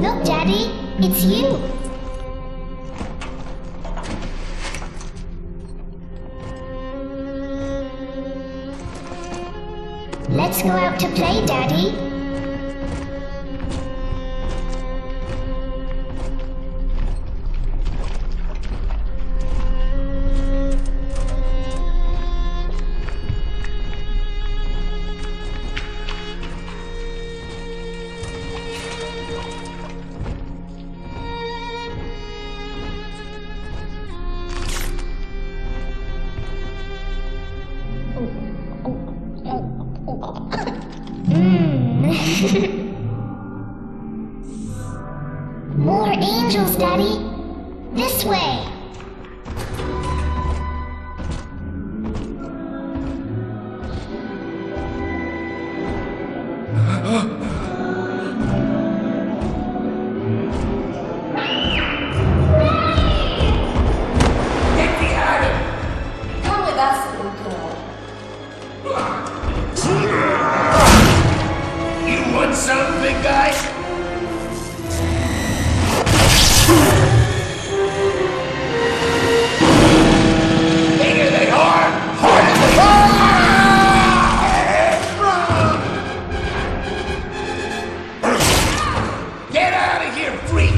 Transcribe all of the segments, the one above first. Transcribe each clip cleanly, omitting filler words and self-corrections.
Look, Daddy, it's you. Let's go out to play, Daddy. More angels, Daddy. This way. Get behind him! Come with us, little girl. You want some, big guy? Bigger than hard! Harder than hard! Get out of here, freak!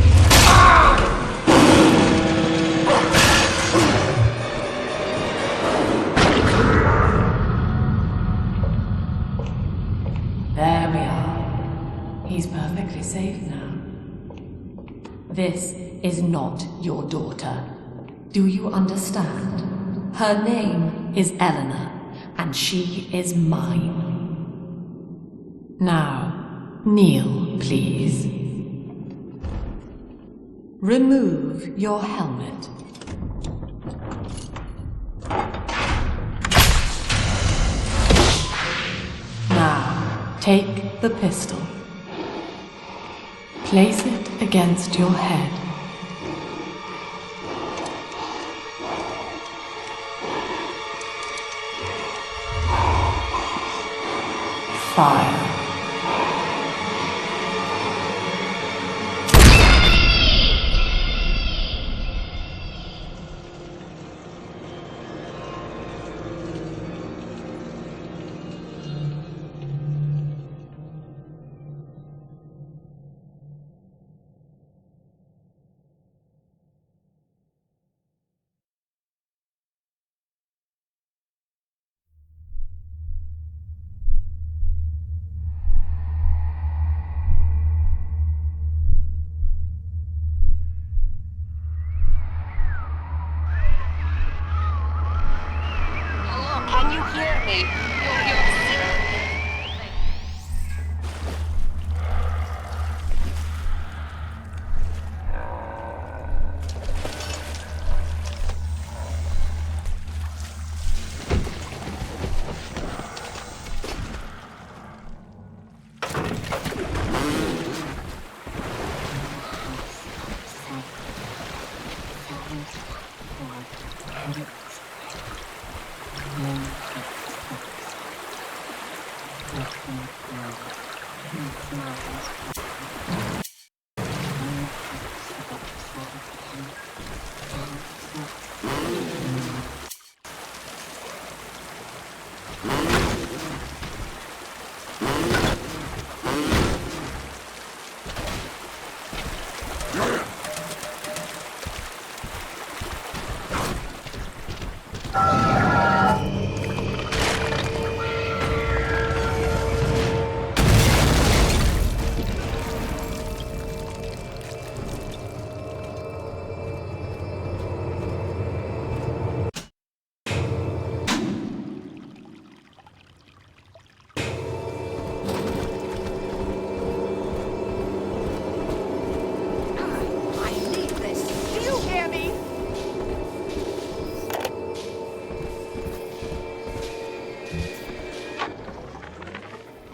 There we are. He's perfectly safe now. This is not your daughter. Do you understand? Her name is Eleanor, and she is mine. Now, kneel, please. Remove your helmet. Now, take the pistol. Place it against your head. Fire. Can you hear me?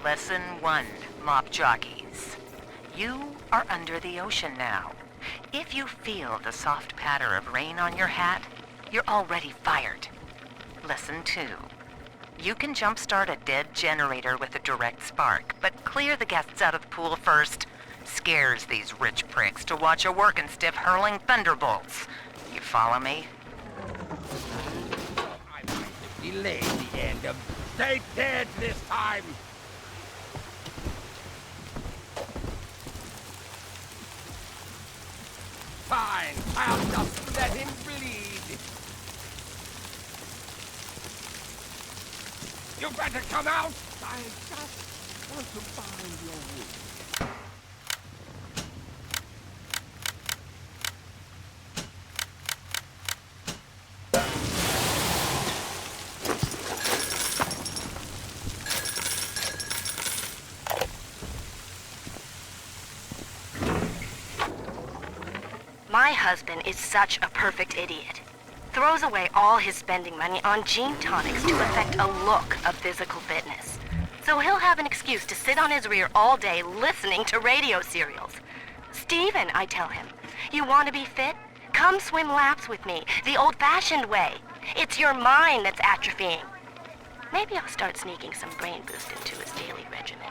Lesson 1, mop jockeys. You are under the ocean now. If you feel the soft patter of rain on your hat, you're already fired. Lesson 2. You can jumpstart a dead generator with a direct spark, but clear the guests out of the pool first. Scares these rich pricks to watch a working stiff hurling thunderbolts. You follow me? I might have delayed the end of... Stay dead this time! Fine, I'll just let him bleed. You better come out! I just want to find your wound. My husband is such a perfect idiot. Throws away all his spending money on gene tonics to affect a look of physical fitness. So he'll have an excuse to sit on his rear all day listening to radio serials. Steven, I tell him, you want to be fit? Come swim laps with me, the old-fashioned way. It's your mind that's atrophying. Maybe I'll start sneaking some brain boost into his daily regimen.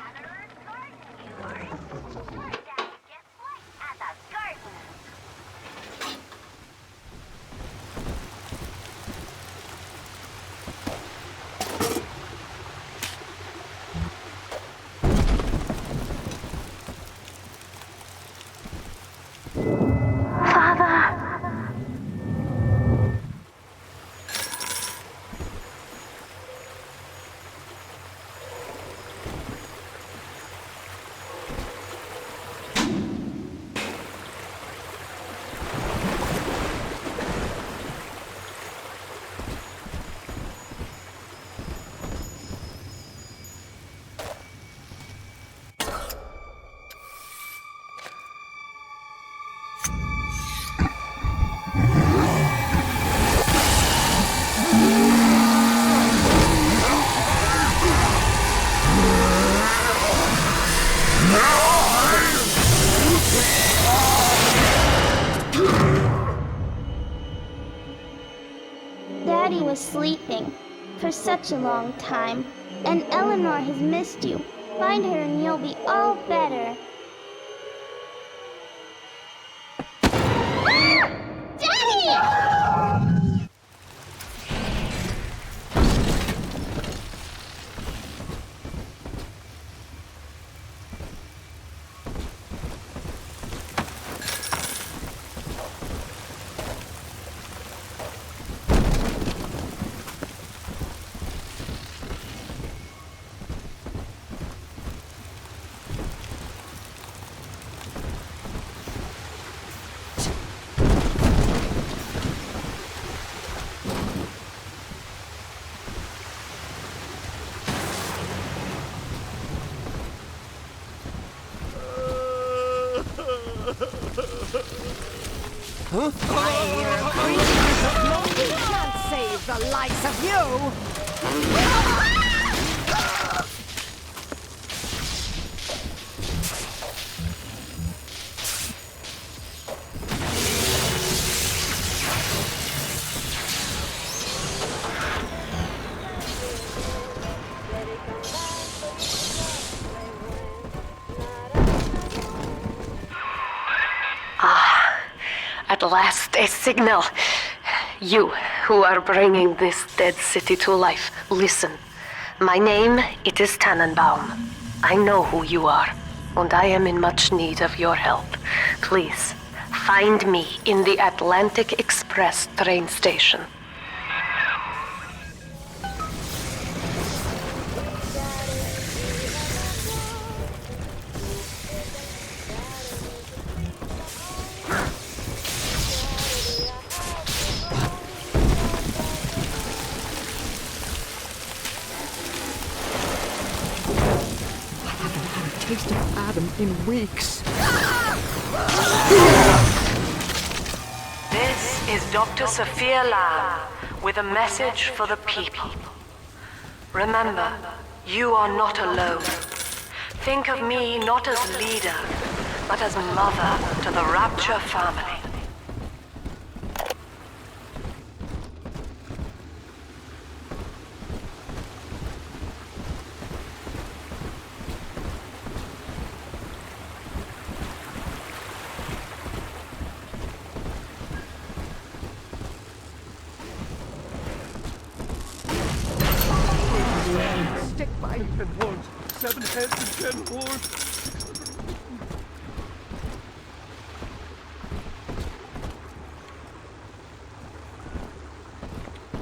Daddy was sleeping for such a long time, and Eleanor has missed you. Find her and you'll be all better. Daddy! We can't save the likes of you! At last, a signal. You, who are bringing this dead city to life, listen. My name, it is Tannenbaum. I know who you are, and I am in much need of your help. Please, find me in the Atlantic Express train station. Taste of Adam in weeks. This is Dr. Sophia Lamb with a message for the people. Remember, you are not alone. Think of me not as leader, but as mother to the Rapture family. Kenwood.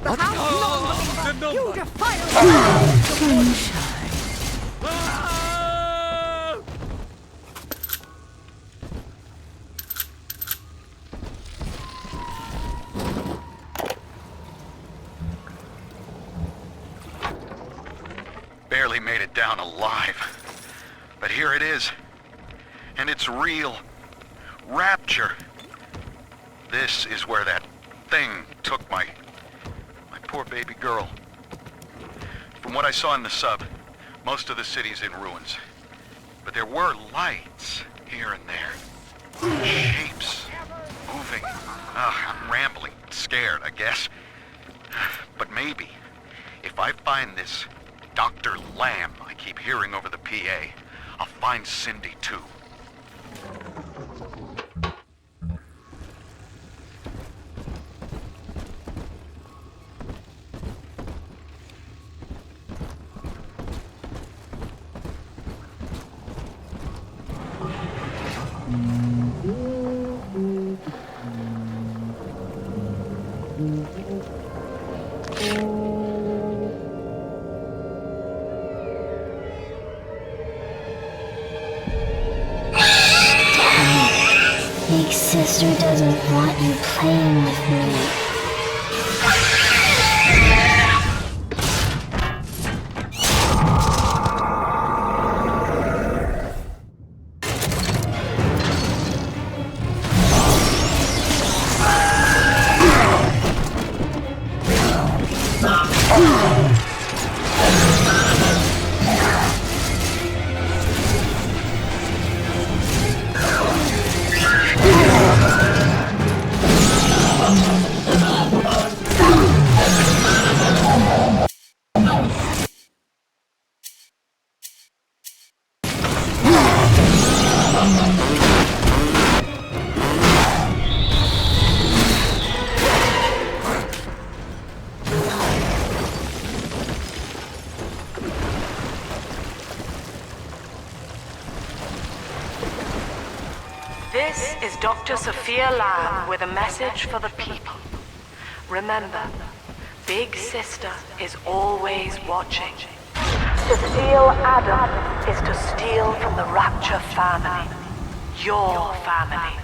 But how long the you number. defile Ah! Barely made it down alive. But here it is. And it's real. Rapture. This is where that thing took my poor baby girl. From what I saw in the sub, most of the city's in ruins. But there were lights here and there. Shapes. Moving. I'm rambling. Scared, I guess. But maybe, if I find this Dr. Lamb I keep hearing over the PA, I'll find Cindy too. Big sister doesn't want you playing with me. This is Dr. Sophia Lamb with a message for the people. Remember, Big Sister is always watching. To steal Adam is to steal from the Rapture family. Your family.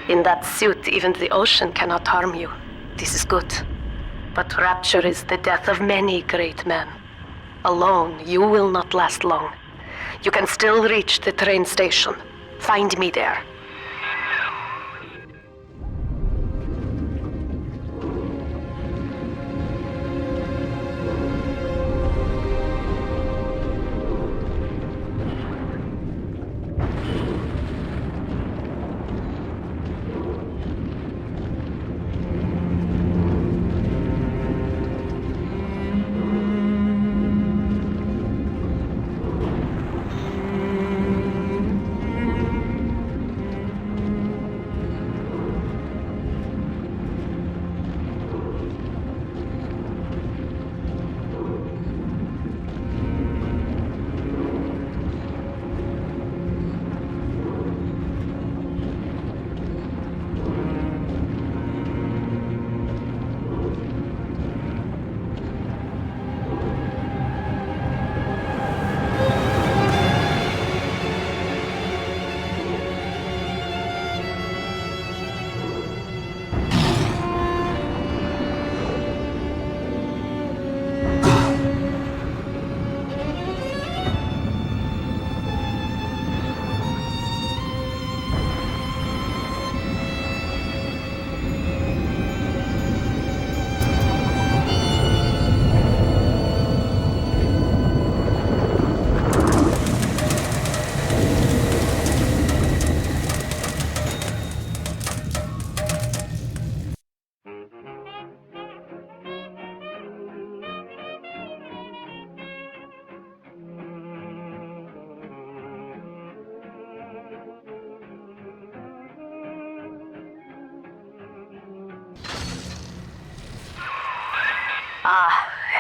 In that suit, even the ocean cannot harm you. This is good. But Rapture is the death of many great men. Alone, you will not last long. You can still reach the train station. Find me there.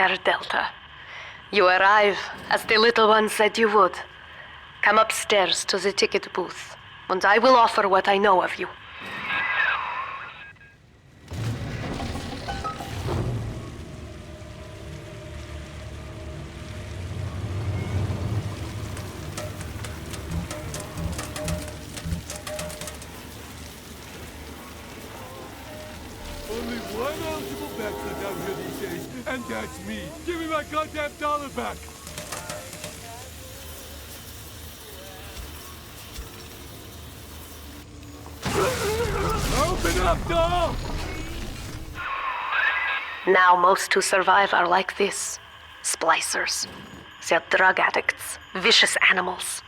Herr Delta. You arrive as the little one said you would. Come upstairs to the ticket booth, and I will offer what I know of you. Only one eligible bachelor down here these days, and that's me. Give me my goddamn dollar back. Open up, doll! Now most who survive are like this. Splicers. They're drug addicts. Vicious animals.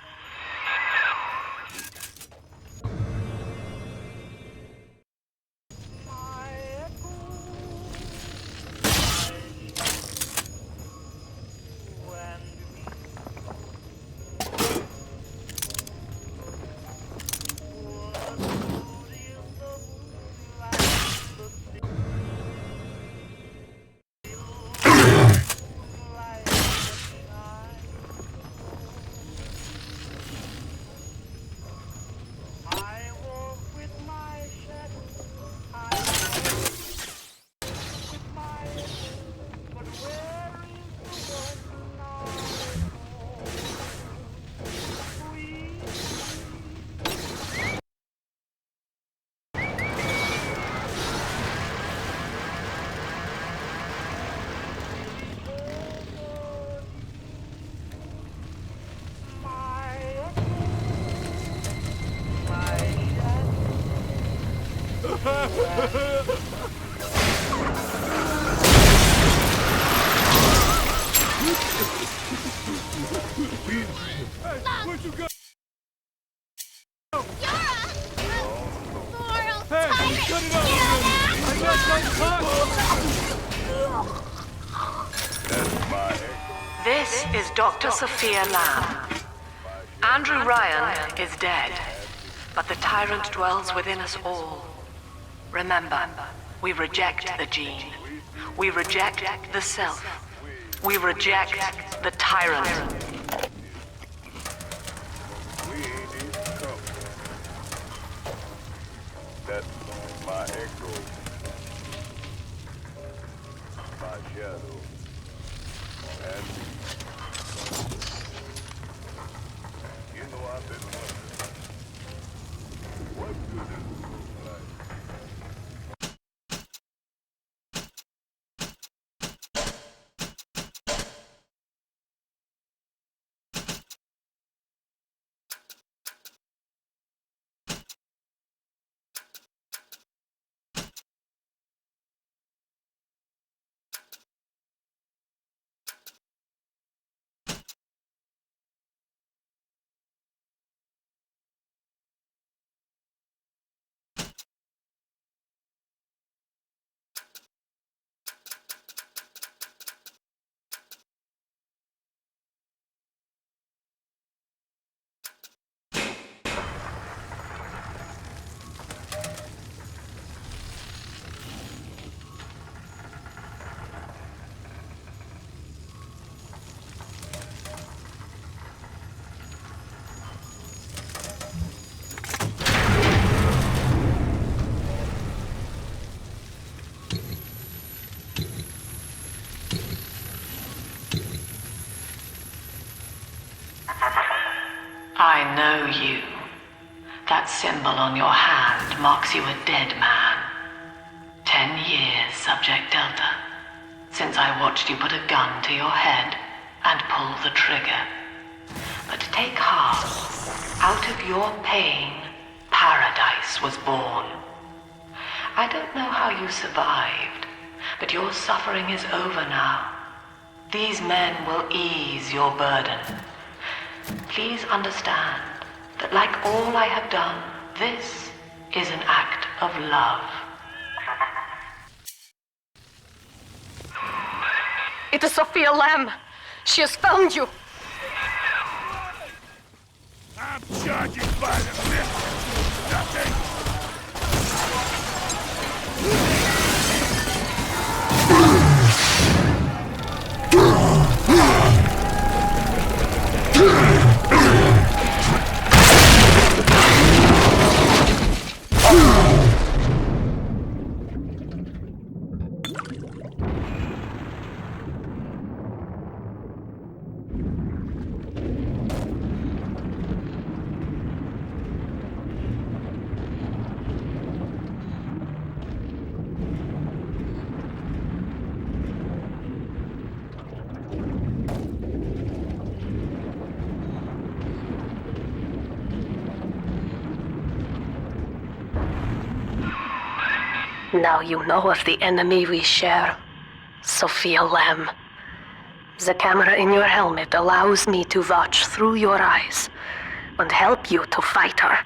Where'd you go? Hey, cut it out already! I got my pot! This is Dr. Sophia Lamb. Andrew Ryan is dead, but the tyrant dwells within us all. Remember, we reject the gene. We reject the self. We reject the tyrant. That's my echo. My shadow. And you know I've been wondering what good it look like. I know you. That symbol on your hand marks you a dead man. 10 years, Subject Delta, since I watched you put a gun to your head and pull the trigger. But take heart. Out of your pain, paradise was born. I don't know how you survived, but your suffering is over now. These men will ease your burden. Please understand that like all I have done, this is an act of love. It is Sophia Lamb. She has found you. I'm charging by the minute. Nothing. Now you know of the enemy we share, Sophia Lamb. The camera in your helmet allows me to watch through your eyes and help you to fight her.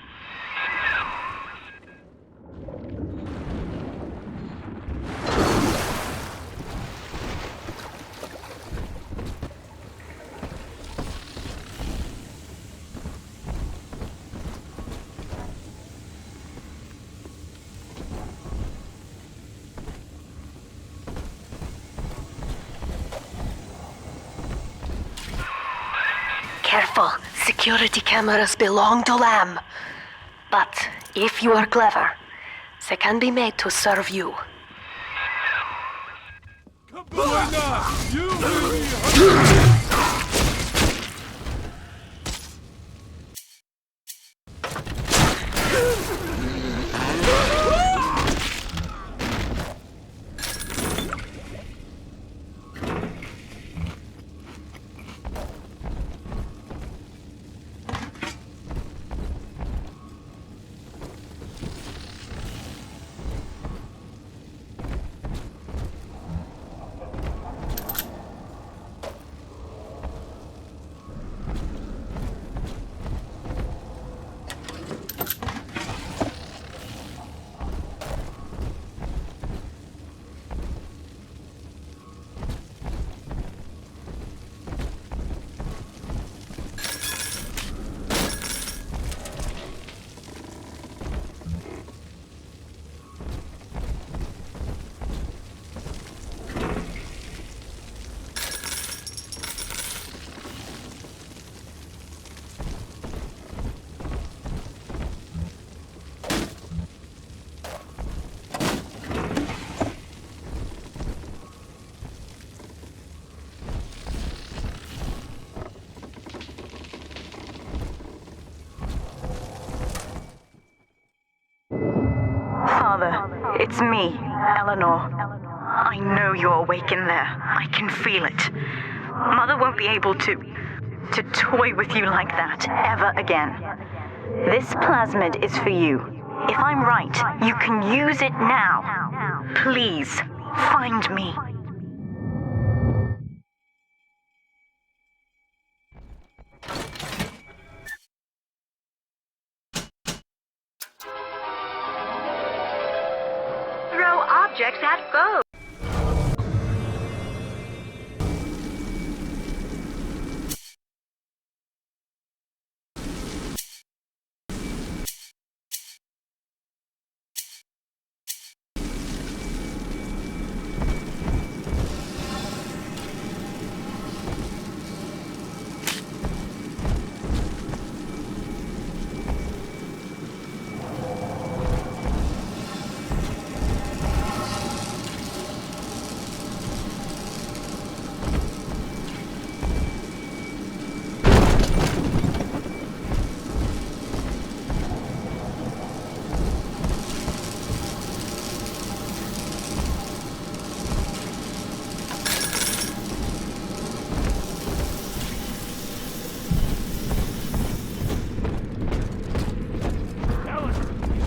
Careful, security cameras belong to Lamb. But if you are clever, they can be made to serve you. Father, it's me, Eleanor. I know you're awake in there. I can feel it. Mother won't be able to toy with you like that ever again. This plasmid is for you. If I'm right, you can use it now. Please, find me. Throw objects at foes.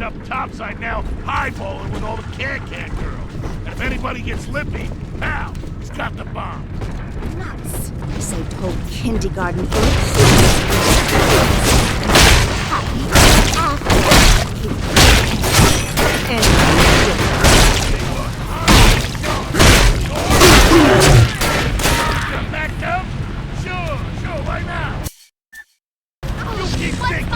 Up topside now, highballing with all the can-can girls. And if anybody gets lippy, pow, he's got the bomb. Nuts. I saved whole kindergarten for Back up? Sure, why not? You keep thinking.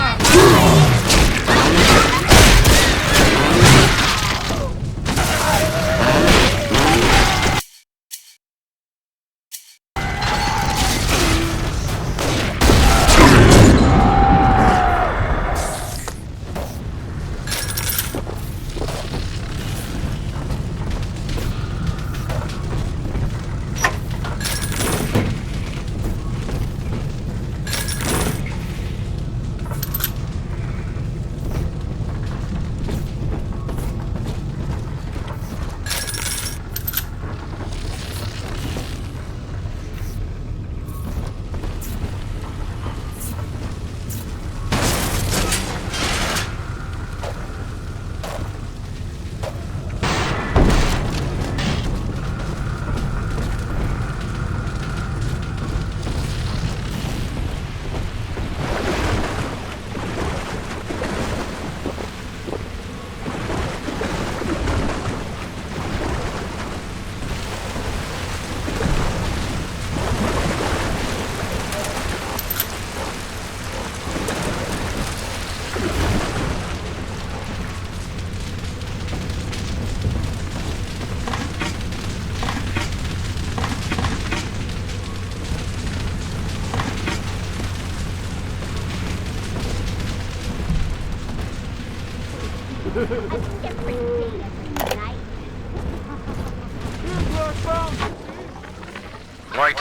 White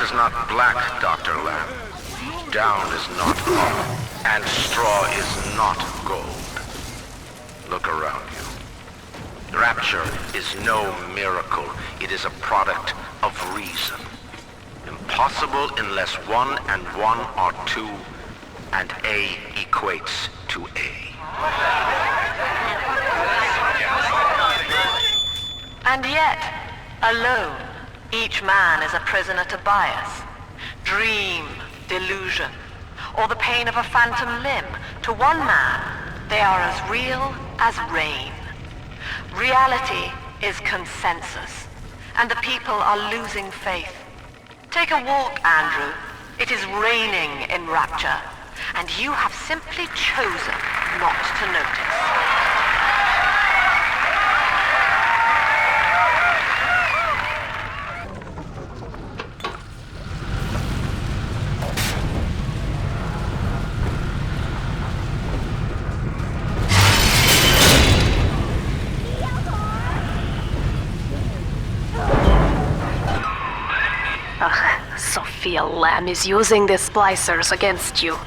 is not black, Dr. Lamb. Down is not up, and straw is not gold. Look around you. Rapture is no miracle. It is a product of reason. Impossible unless 1 and 1 are 2, and A equates to A. And yet, alone, each man is a prisoner to bias, dream, delusion, or the pain of a phantom limb. To one man, they are as real as rain. Reality is consensus, and the people are losing faith. Take a walk, Andrew. It is raining in Rapture, and you have simply chosen not to notice. Sophia Lamb is using the splicers against you.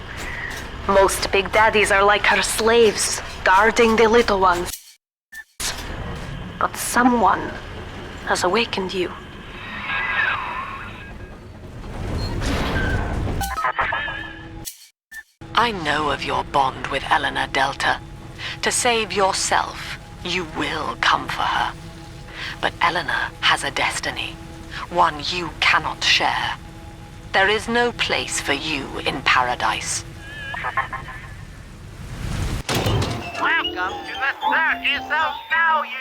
Most big daddies are like her slaves, guarding the little ones. But someone has awakened you. I know of your bond with Eleanor Delta. To save yourself, you will come for her. But Eleanor has a destiny, one you cannot share. There is no place for you in paradise. Welcome to the circus of value!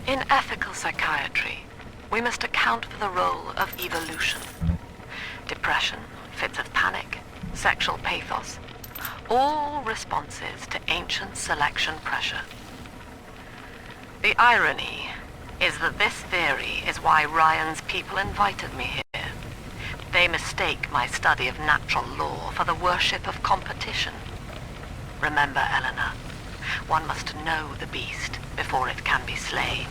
In ethical psychiatry, we must account for the role of evolution. Depression, fits of panic, sexual pathos, all responses to ancient selection pressure. The irony is that this theory is why Ryan's people invited me here. They mistake my study of natural law for the worship of competition. Remember, Eleanor, one must know the beast before it can be slain.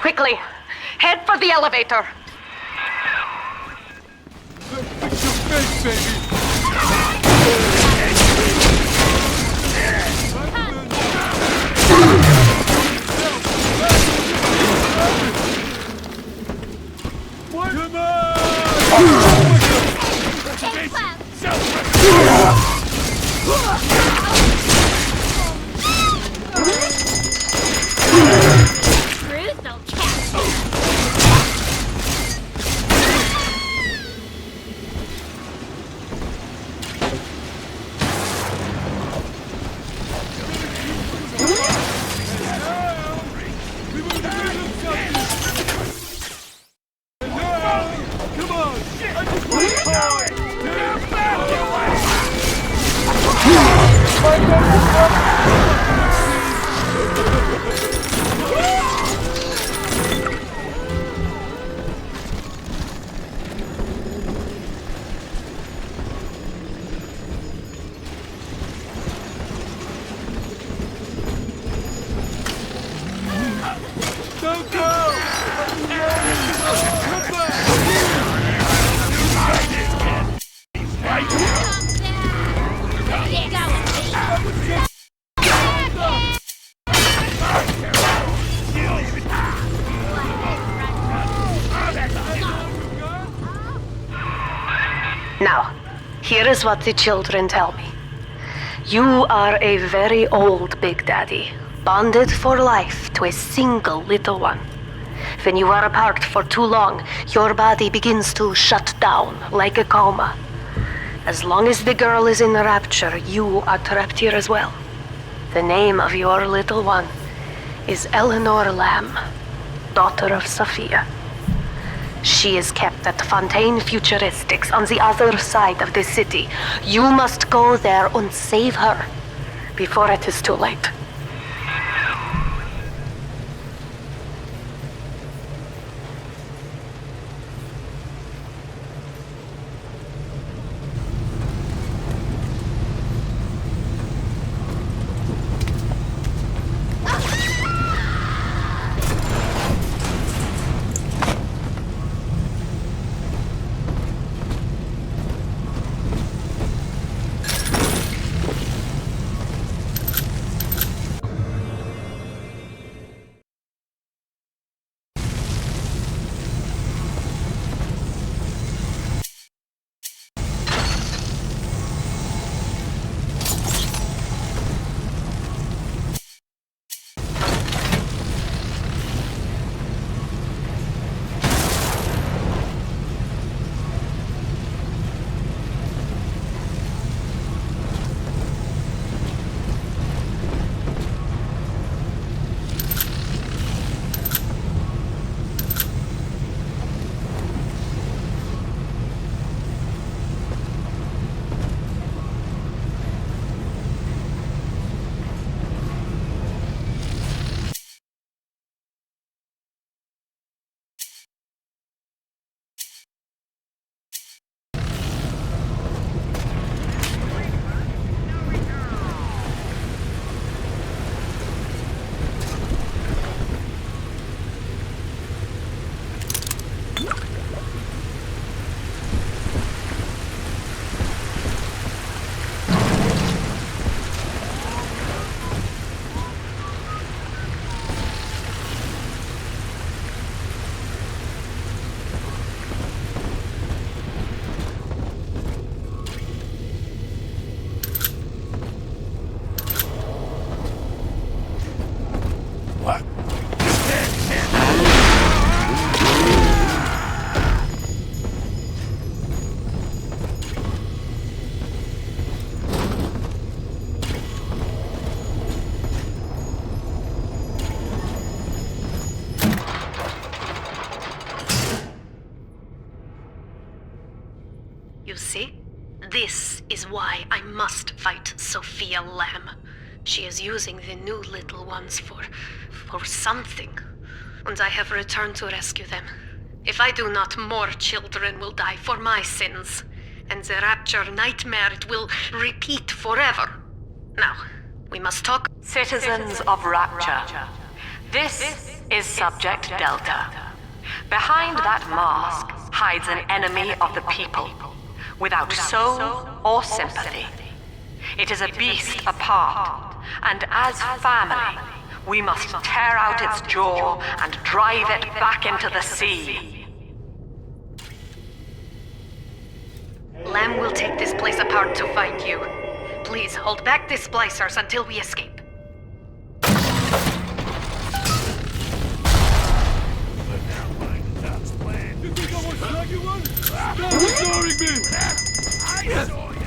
Quickly, head for the elevator. Fix your face, baby! What? Come on! Now, here is what the children tell me. You are a very old Big Daddy, bonded for life to a single little one. When you are apart for too long, your body begins to shut down like a coma. As long as the girl is in rapture, you are trapped here as well. The name of your little one is Eleanor Lamb, daughter of Sophia. She is kept at Fontaine Futuristics on the other side of the city. You must go there and save her before it is too late. You see? This is why I must fight Sophia Lamb. She is using the new little ones for something. And I have returned to rescue them. If I do not, more children will die for my sins. And the Rapture nightmare, it will repeat forever. Now, we must talk. Citizens of Rapture, this is Subject Delta. Behind that mask hides an enemy of the people, without soul or sympathy. It is a beast apart, and as family, we must tear out its jaw and drive it back into the sea. Lamb will take this place apart to find you. Please hold back the splicers until we escape. Stop ignoring me! I saw you!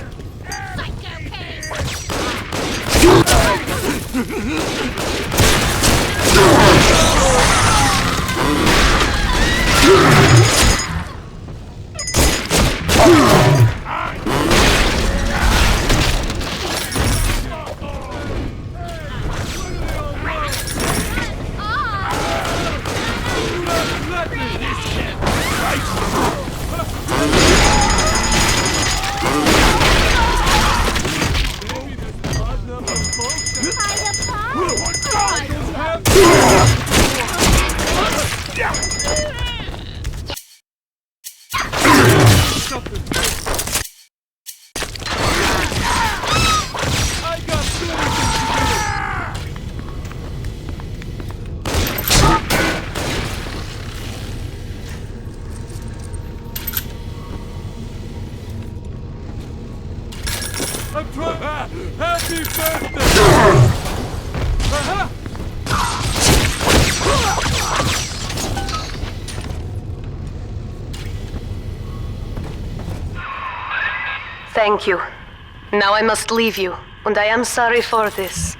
Happy birthday! Thank you. Now I must leave you, and I am sorry for this.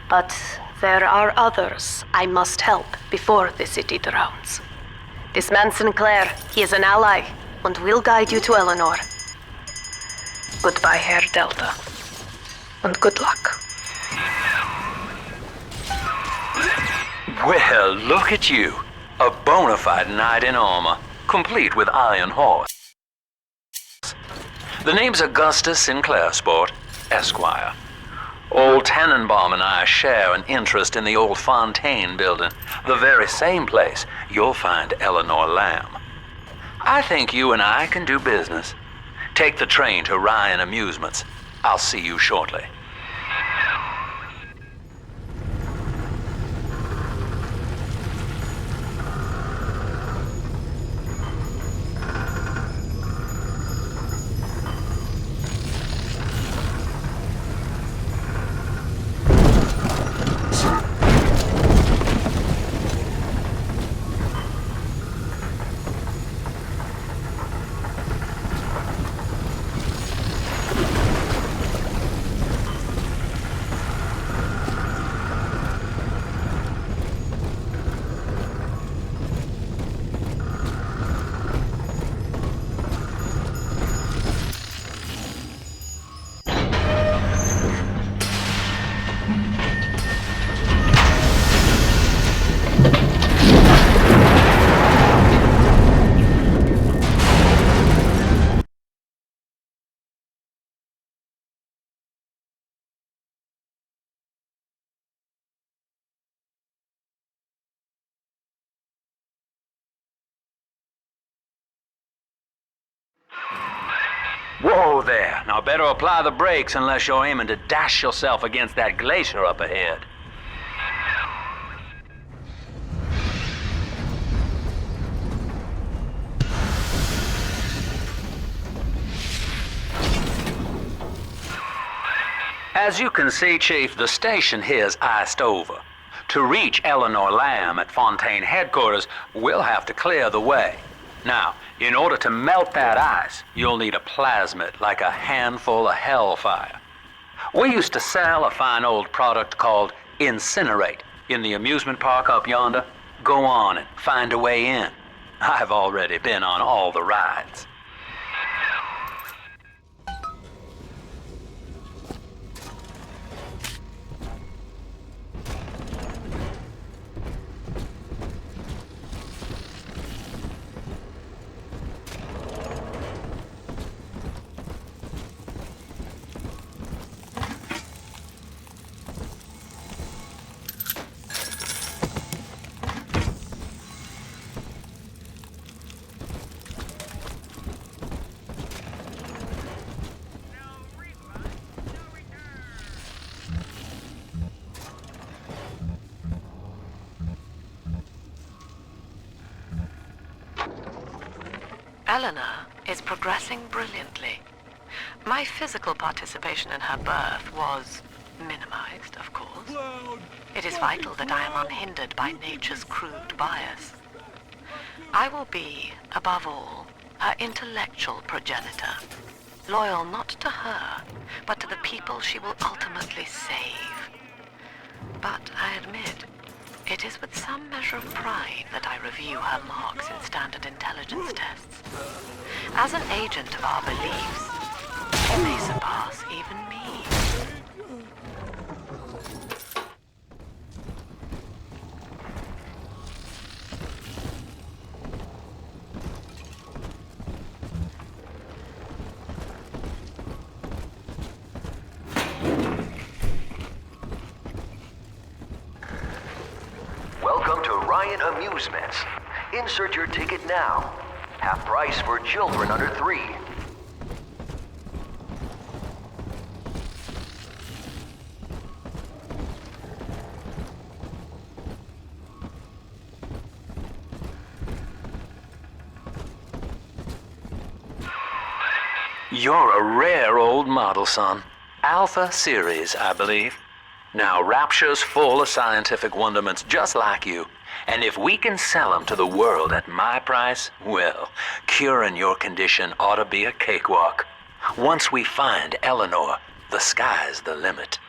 But there are others I must help before the city drowns. This man Sinclair, he is an ally, and will guide you to Eleanor. Goodbye, Herr Delta. And good luck. Well, look at you. A bona fide knight in armor, complete with iron horse. The name's Augustus Sinclair, Sport, Esquire. Old Tannenbaum and I share an interest in the old Fontaine building, the very same place you'll find Eleanor Lamb. I think you and I can do business. Take the train to Ryan Amusements. I'll see you shortly. Whoa there. Now better apply the brakes unless you're aiming to dash yourself against that glacier up ahead. As you can see, Chief, the station here's iced over. To reach Eleanor Lamb at Fontaine headquarters, we'll have to clear the way. Now, in order to melt that ice, you'll need a plasmid, like a handful of hellfire. We used to sell a fine old product called Incinerate in the amusement park up yonder. Go on and find a way in. I've already been on all the rides. Eleanor is progressing brilliantly. My physical participation in her birth was minimized, of course. It is vital that I am unhindered by nature's crude bias. I will be, above all, her intellectual progenitor, loyal not to her, but to the people she will ultimately save. But I admit, it is with some measure of pride that I review her marks in standard intelligence tests. As an agent of our beliefs, she may surpass even me. Welcome to Ryan Amusements. Insert your ticket now. Half price for children under 3. You're a rare old model, son. Alpha series, I believe. Now, Rapture's full of scientific wonderments just like you. And if we can sell them to the world at my price, well, curing your condition ought to be a cakewalk. Once we find Eleanor, the sky's the limit.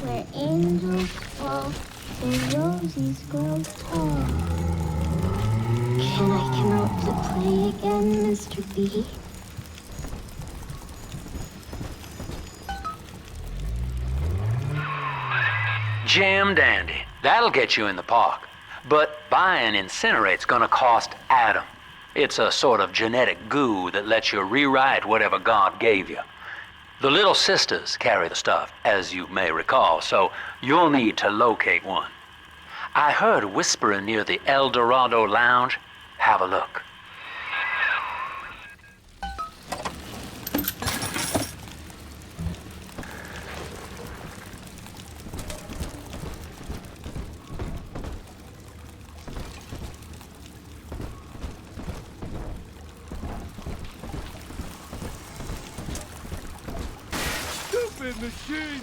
Where angels fall, the roses grow tall. Can I come out to play again, Mr. B? Jam dandy. That'll get you in the park. But buying Incinerate's gonna cost Adam. It's a sort of genetic goo that lets you rewrite whatever God gave you. The Little Sisters carry the stuff, as you may recall, so you'll need to locate one. I heard whispering near the El Dorado Lounge. Have a look. Stupid machine!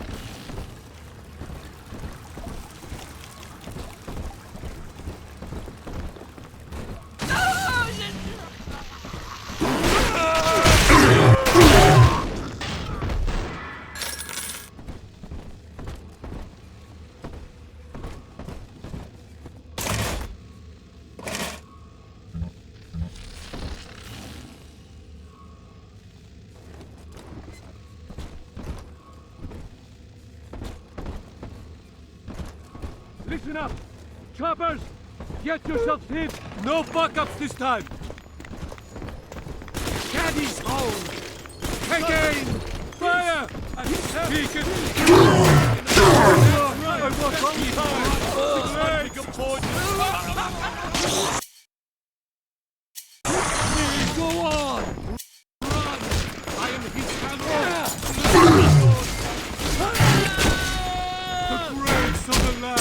Listen up! Choppers! Get yourselves hit! No fuck-ups this time! Caddy's home! Take aim! Fire! Beacon! I was on time! Go on! Run! I am his camera! The grace of the Lamb!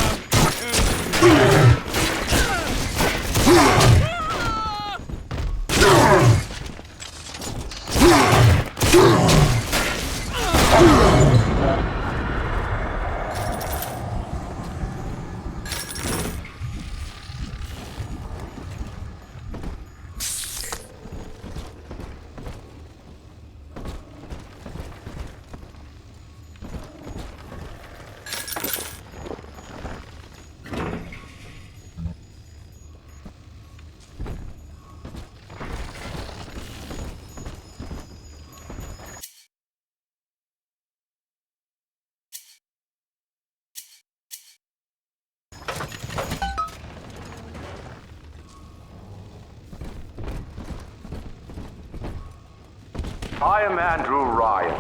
I am Andrew Ryan.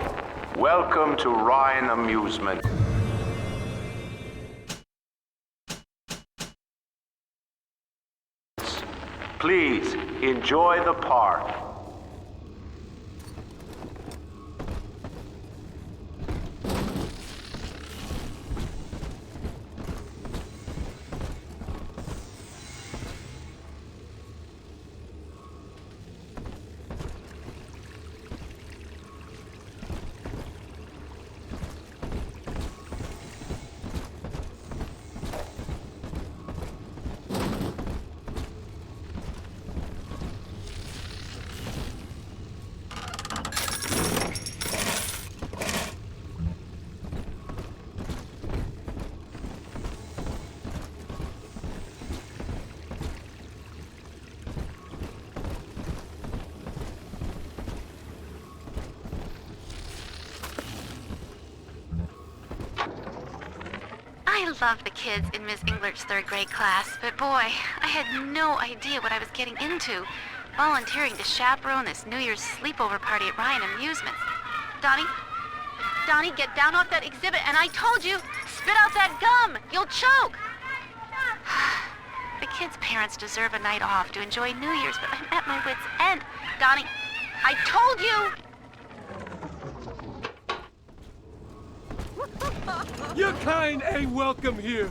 Welcome to Ryan Amusement. Please enjoy the park. I love the kids in Miss Englert's third grade class, but boy, I had no idea what I was getting into. Volunteering to chaperone this New Year's sleepover party at Ryan Amusements. Donnie? Donnie, get down off that exhibit, and I told you, spit out that gum! You'll choke! The kids' parents deserve a night off to enjoy New Year's, but I'm at my wit's end. Donnie, I told you! Your kind ain't welcome here.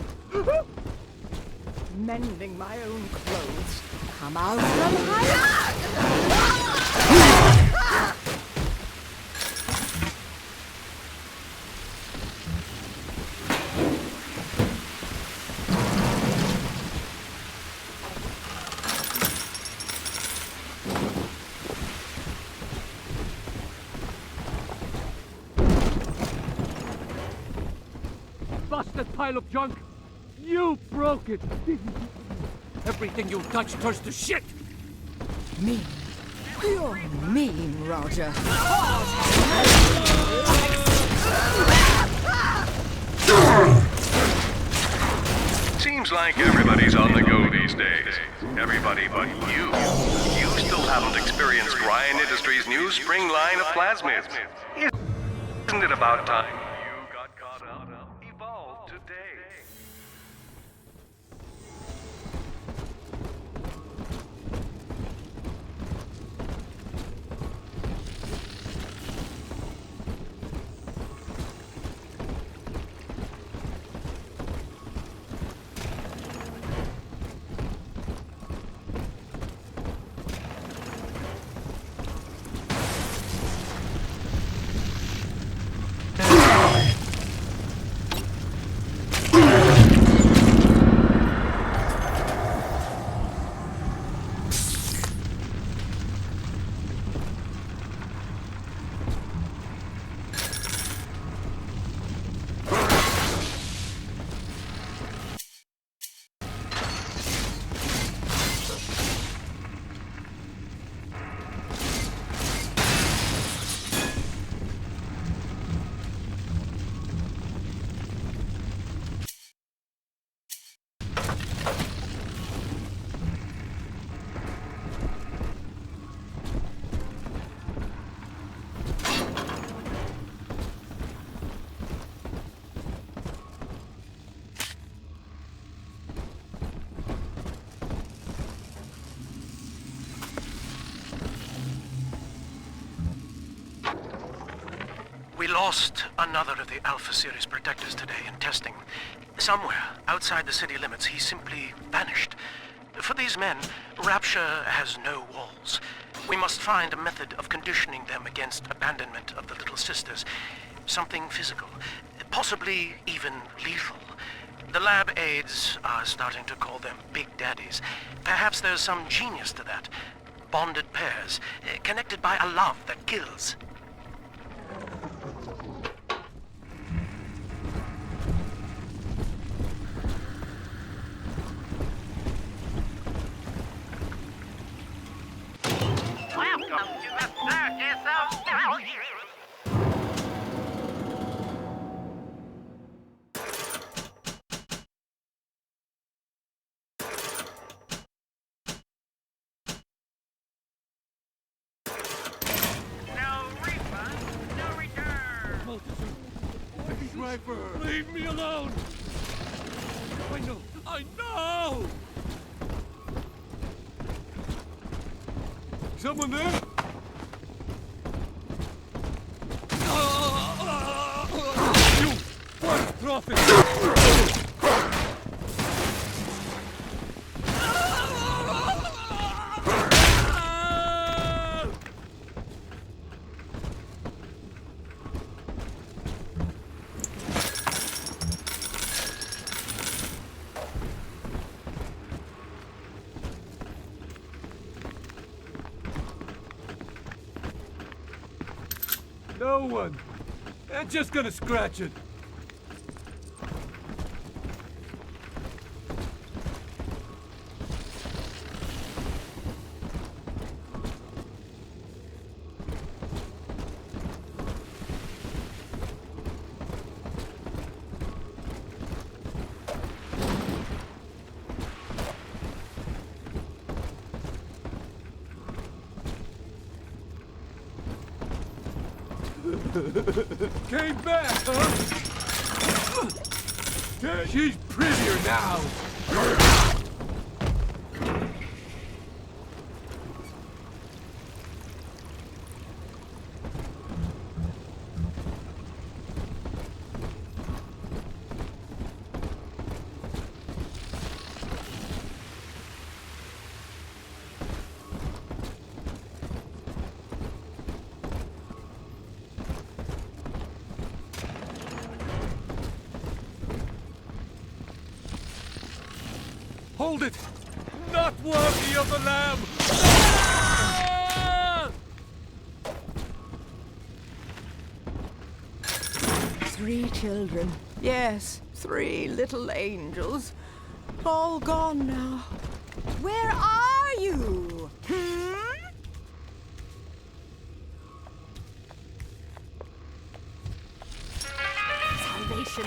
Mending my own clothes. Come out from higher! Busted pile of junk. You broke it. Everything you touch turns to shit. Mean. You're mean, Roger. Seems like everybody's on the go these days. Everybody but you. You still haven't experienced Ryan Industries' new spring line of plasmids. Isn't it about time you got caught up? Evolved today. We lost another of the Alpha Series protectors today in testing. Somewhere outside the city limits, he simply vanished. For these men, Rapture has no walls. We must find a method of conditioning them against abandonment of the Little Sisters. Something physical, possibly even lethal. The lab aides are starting to call them Big Daddies. Perhaps there's some genius to that. Bonded pairs, connected by a love that kills. Welcome to the circus of value. No refund, no return. Driver, leave me alone. I know. Someone there? You! What prophet? No one. I'm just gonna scratch it. Came back, huh? She's prettier now. Hold it! Not worthy of the lamb! Ah! 3 children. Yes, 3 little angels. All gone now. Where are you? Salvation.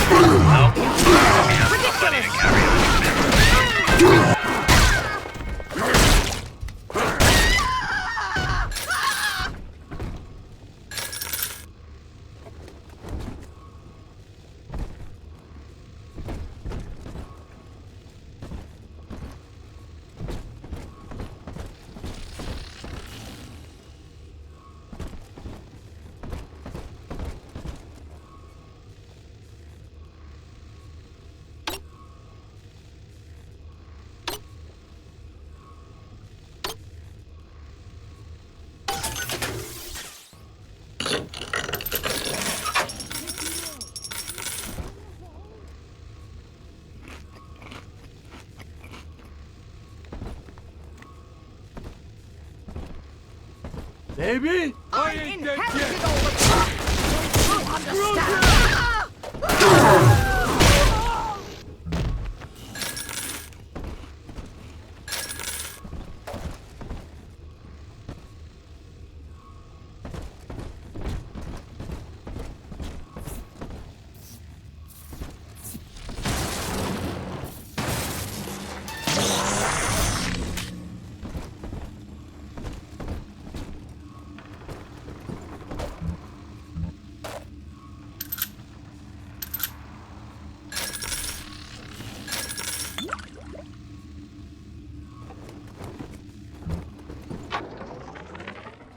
Baby, I ain't dead yet. All the time. You understand?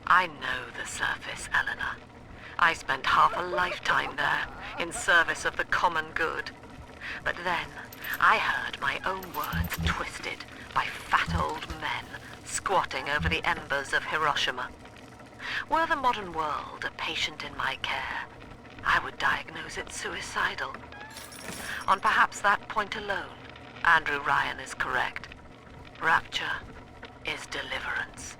I know the surface, Eleanor. I spent half a lifetime there, in service of the common good. But then, I heard my own words twisted by fat old men squatting over the embers of Hiroshima. Were the modern world a patient in my care, I would diagnose it suicidal. On perhaps that point alone, Andrew Ryan is correct. Rapture is deliverance.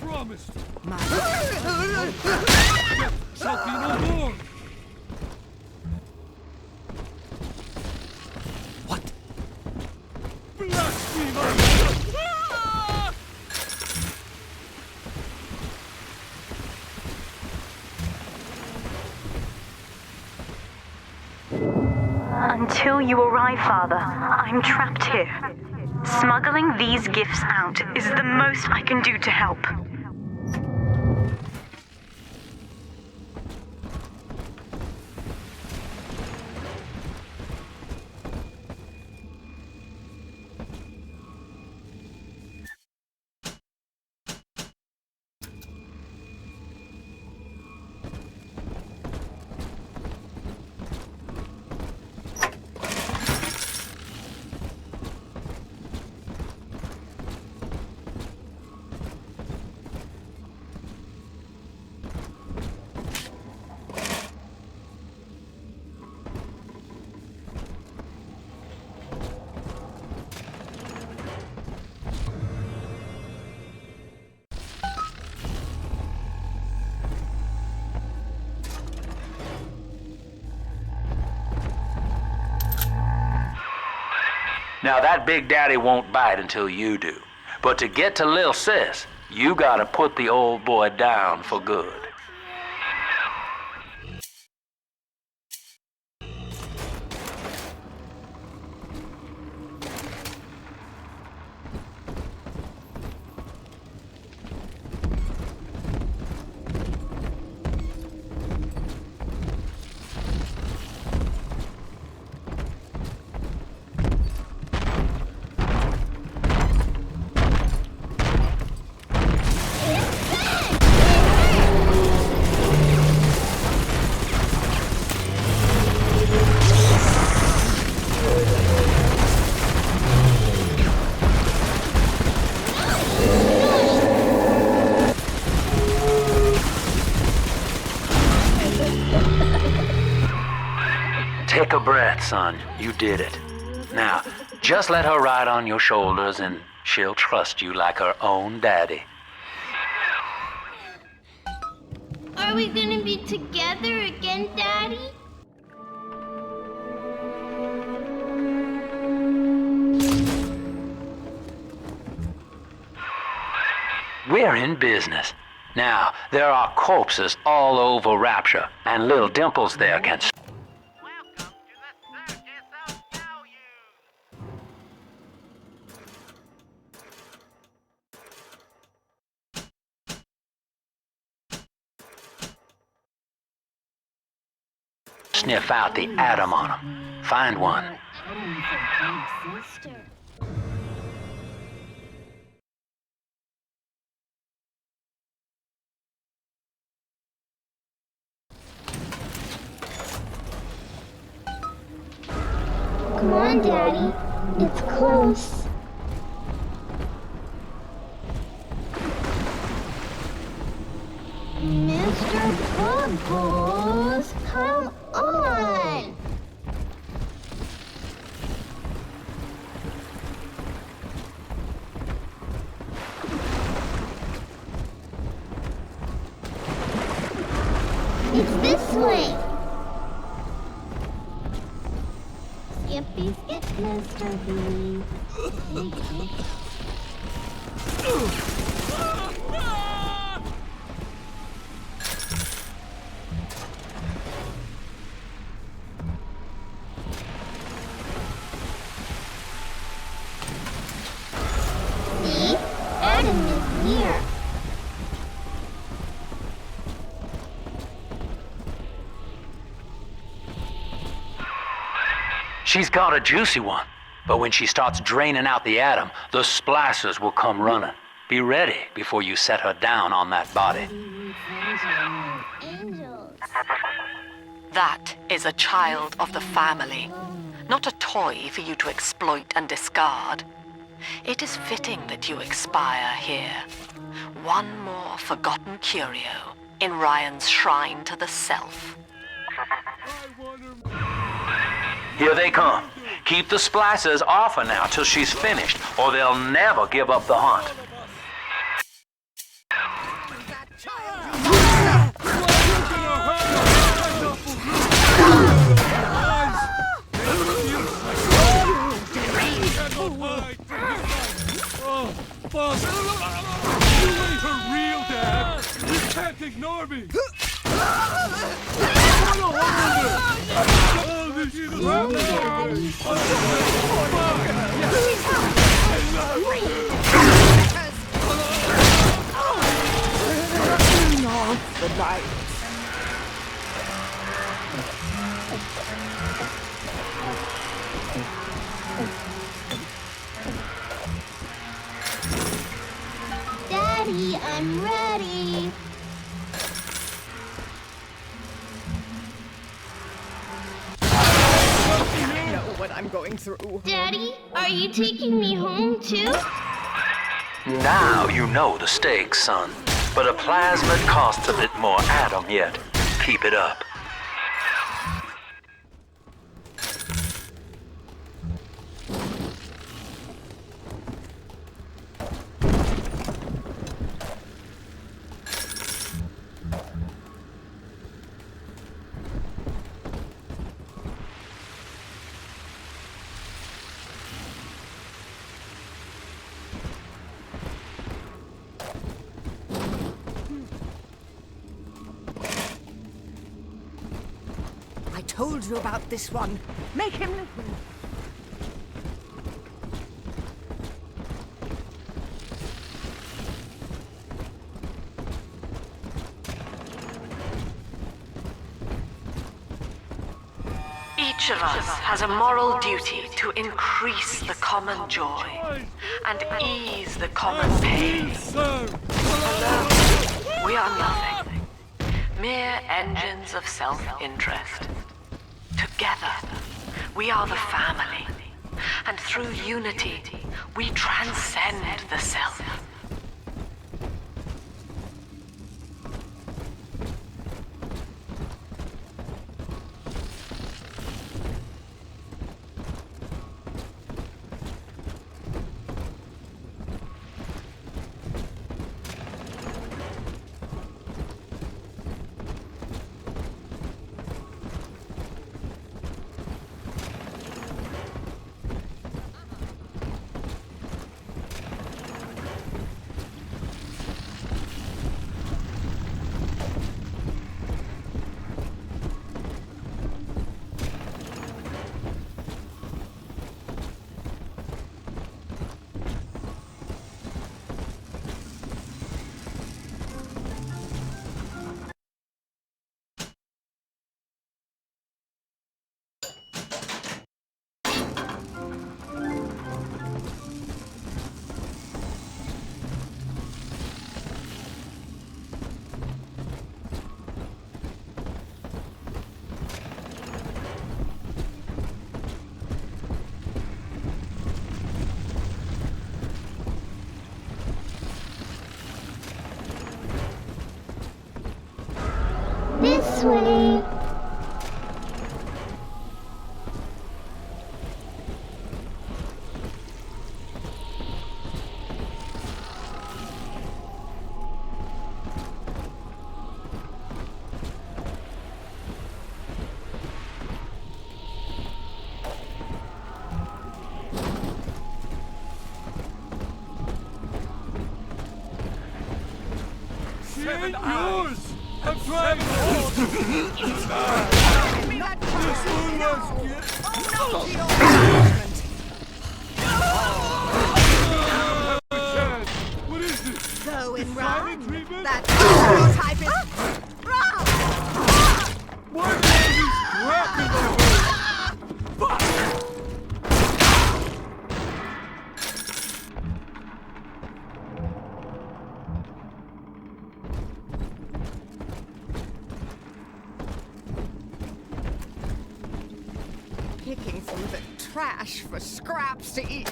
Promised. Shall be no more. What? Blasphemer! Until you arrive, Father, I'm trapped here. Smuggling these gifts out is the most I can do to help. Now that Big Daddy won't bite until you do. But to get to Lil Sis, you gotta put the old boy down for good. Take a breath, son. You did it. Now, just let her ride on your shoulders and she'll trust you like her own daddy. Are we gonna be together again, Daddy? We're in business. Now, there are corpses all over Rapture, and little Dimples there can... sniff out the atom on them. Find one. Come on, Daddy. It's close. Mr. Bubbles, come on! It's this way! Skippy skip, Mr. B. See? Adam is near. She's got a juicy one, but when she starts draining out the atom, the splicers will come running. Be ready before you set her down on that body. That is a child of the family, not a toy for you to exploit and discard. It is fitting that you expire here. One more forgotten curio in Ryan's shrine to the self. Here they come. Keep the splicers off her now till she's finished, or they'll never give up the hunt. You ain't her real dad! You can't ignore me! The light. Daddy, I'm ready. I know what I'm going through. Daddy, are you taking me home too? Now you know the stakes, son. But a plasmid costs a bit more atom yet. Keep it up. I told you about this one. Make him listen. Each of us has a moral duty to increase the common joy and ease the common pain. Alone, we are nothing. Mere engines of self-interest. Together, we are the family. And through unity, we transcend the self. This way. She ain't yours! I'm trying to What is this? Go and run. Treatment? That prototype is... Why are these crap in my way? Fuck! Picking through the trash for scraps to eat.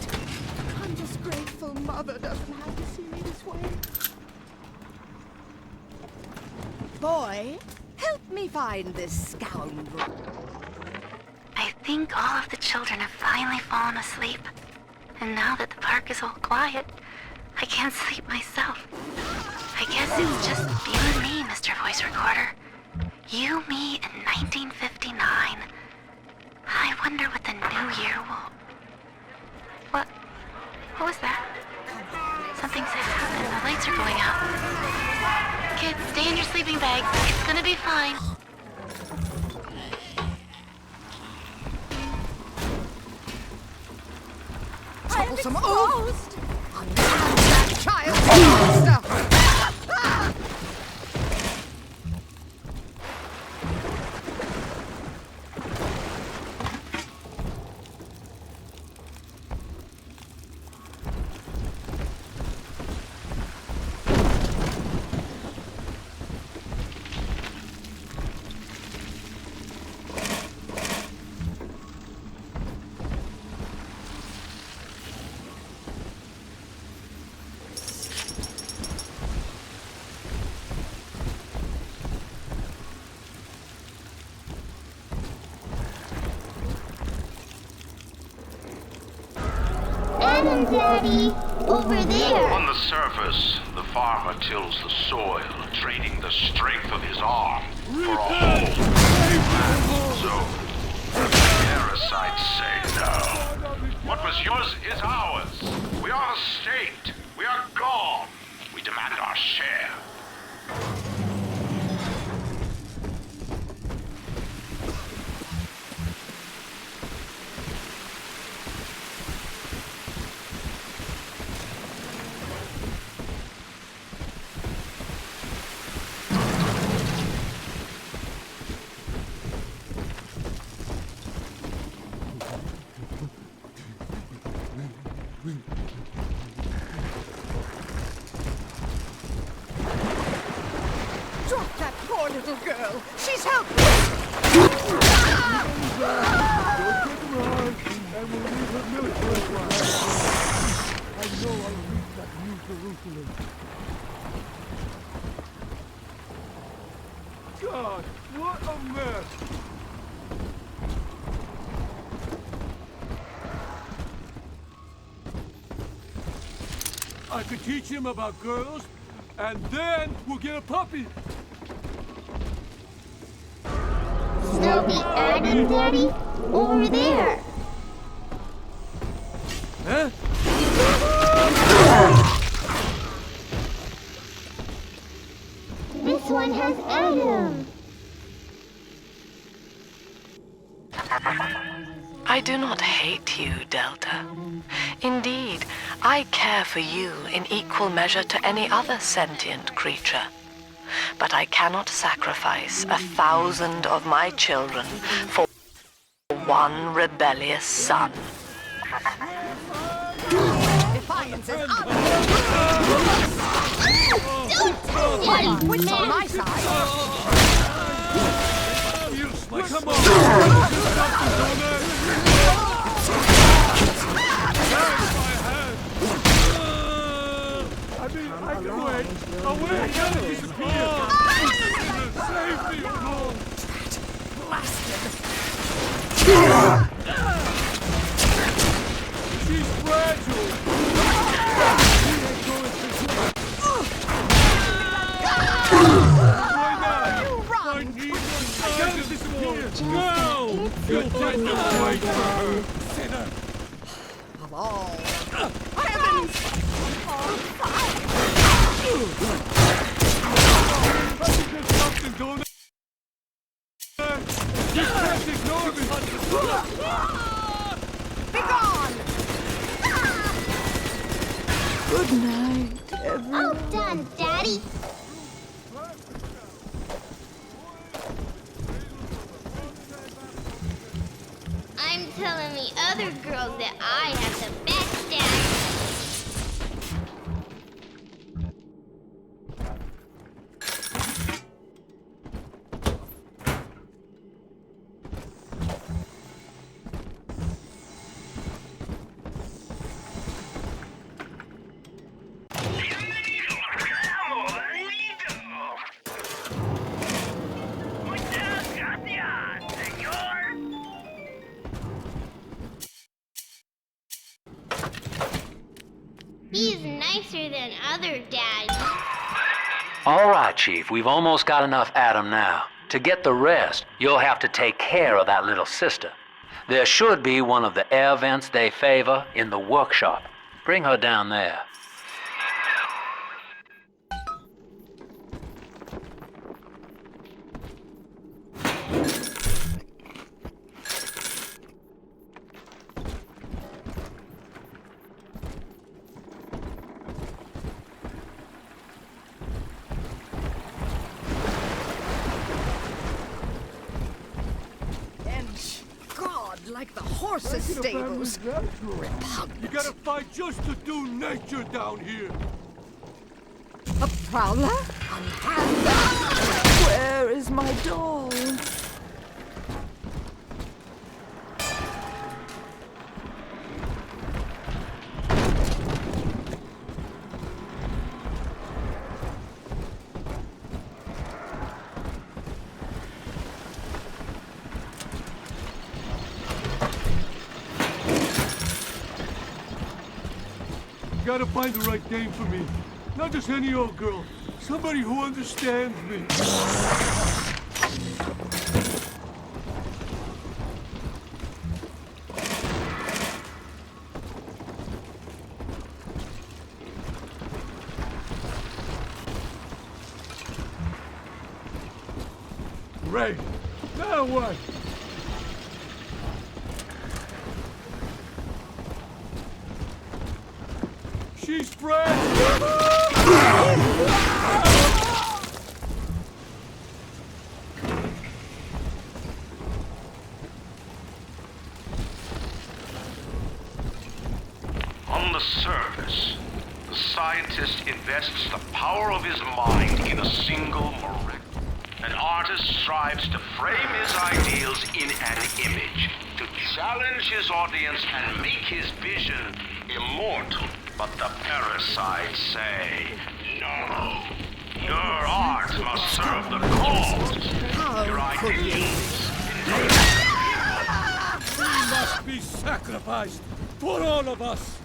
I'm just grateful Mother doesn't have to see me this way. Boy, help me find this scoundrel. I think all of the children have finally fallen asleep. And now that the park is all quiet, I can't sleep myself. I guess it's just you and me, Mr. Voice Recorder. You, me, and 1959. I wonder what the new year will... What was that? Something's happening. The lights are going out. Kids, stay in your sleeping bags. It's gonna be fine. Troublesome oaf! Unbound that child's monster! Daddy, over there. On the surface, the farmer tills the soil, trading the strength of his arm for a whole land. So, the parasites say no. What was yours is ours. We are the state. We are gone. We demand our share. girl. She's helpless. God, what a mess! I could teach him about girls, and then we'll get a puppy. Snoopy Adam, Daddy? Over there. Huh? This one has Adam. I do not hate you, Delta. Indeed, I care for you in equal measure to any other sentient creature. But I cannot sacrifice 1,000 of my children for one rebellious son. Defiance is up. Don't tell Daddy, What's on man. my side? Come on! I can wait. I'll wait. I gotta disappear. Save me, Lord. She's fragile. Why not? I need her. I gotta disappear. No! You're dead to wait for her. Sinner. Of all heavens! Something, don't I? You can't ignore me. Be gone! Good night, everyone. All done, Daddy. I'm telling the other girls that I have the best dad. He's nicer than other dads. All right, Chief, we've almost got enough Adam now. To get the rest, you'll have to take care of that little sister. There should be one of the air vents they favor in the workshop. Bring her down there. Like the horses' stables. You gotta fight just to do nature down here. A prowler? Unhand them. Where is my doll? You gotta find the right dame for me. Not just any old girl. Somebody who understands me. Great. Now what? She's fragile! On the surface, the scientist invests the power of his mind in a single miracle. And I artist strives to frame his ideals in an image, to challenge his audience and make his vision immortal. But the parasites say, no. Your art must serve the cause. Your ideals. He must be sacrificed for all of us.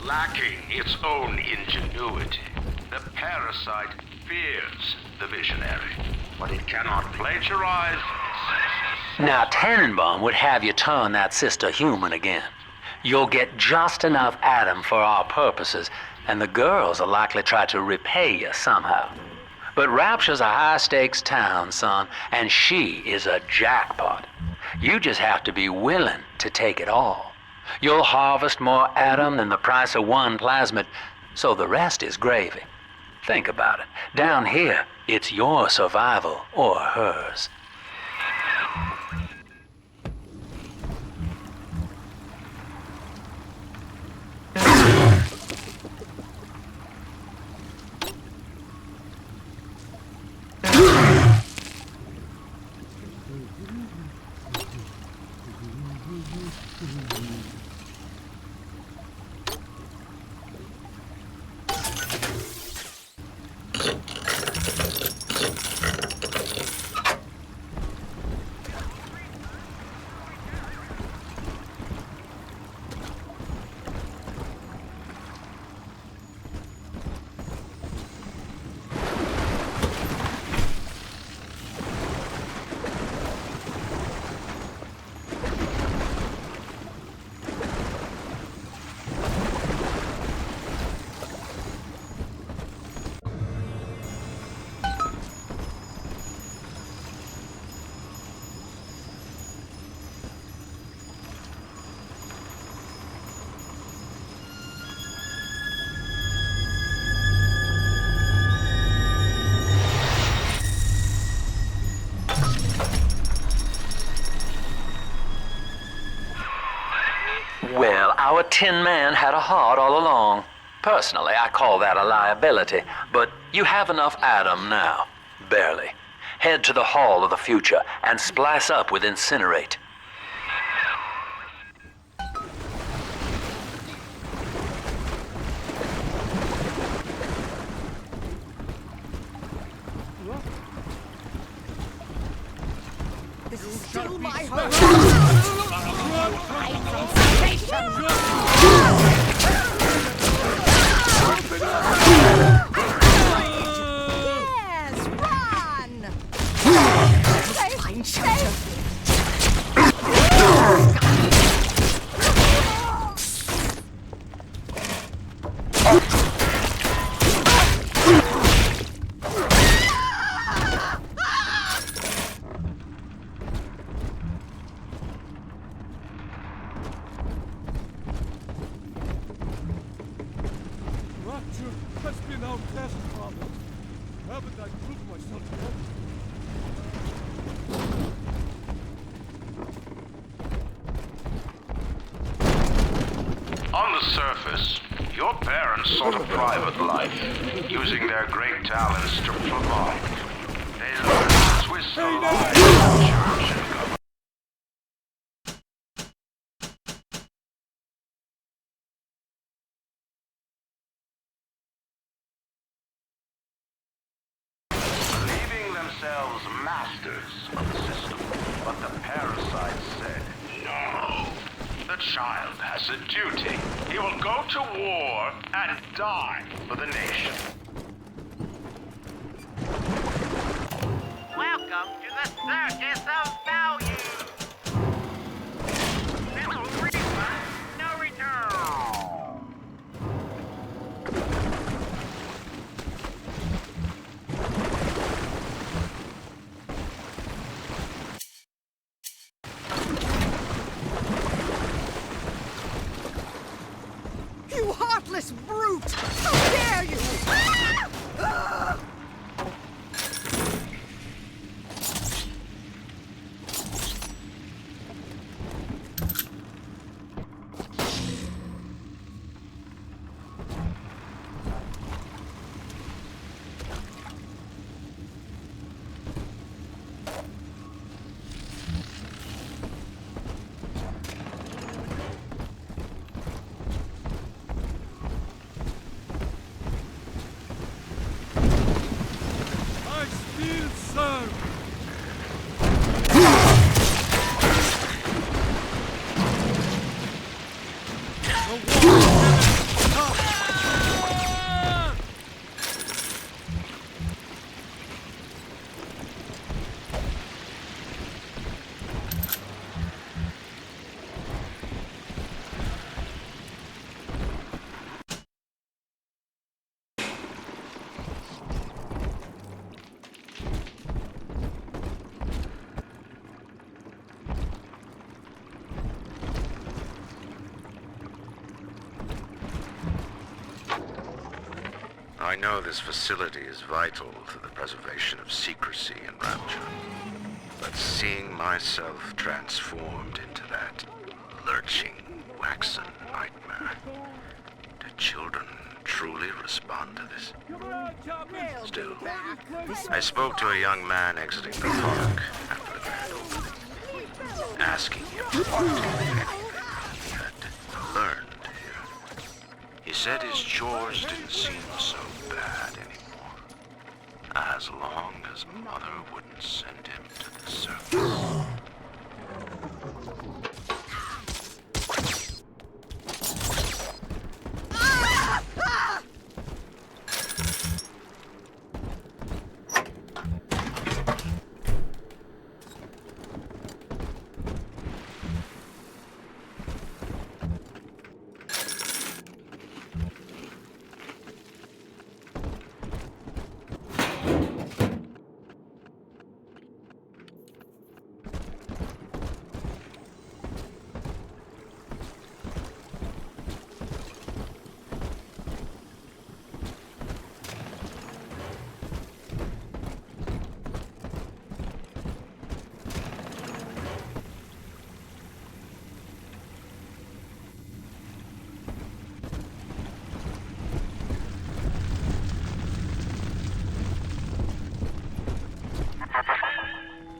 Lacking its own ingenuity, the parasite fears the visionary, but it cannot plagiarize. Now, Tannenbaum would have you turn that sister human again. You'll get just enough Adam for our purposes, and the girls will likely try to repay you somehow. But Rapture's a high-stakes town, son, and she is a jackpot. You just have to be willing to take it all. You'll harvest more Adam than the price of one plasmid, so the rest is gravy. Think about it. Down here, it's your survival or hers. Well, our Tin Man had a heart all along. Personally, I call that a liability, but you have enough Adam now. Barely. Head to the Hall of the Future and splice up with Incinerate. This is still my home. Yes, run! Find shelter. Has been our test problem. Haven't I proved myself On the surface, your parents sought a private life, using their great talents to provide. They learn to twist the lies of church and government. Believing themselves masters of the system. But the parasites said, no. The child has a duty. He will go to war and die for the nation. Welcome to the circus of value. No refund, no return. You heartless brute! How dare you! Ah! Ah! I know this facility is vital to the preservation of secrecy and rapture, but seeing myself transformed into that lurching, waxen nightmare, do children truly respond to this? Still, I spoke to a young man exiting the park after the grand opening, asking him what he had learned here. He said his chores didn't seem so bad anymore, as long as Mother wouldn't send him to the surface.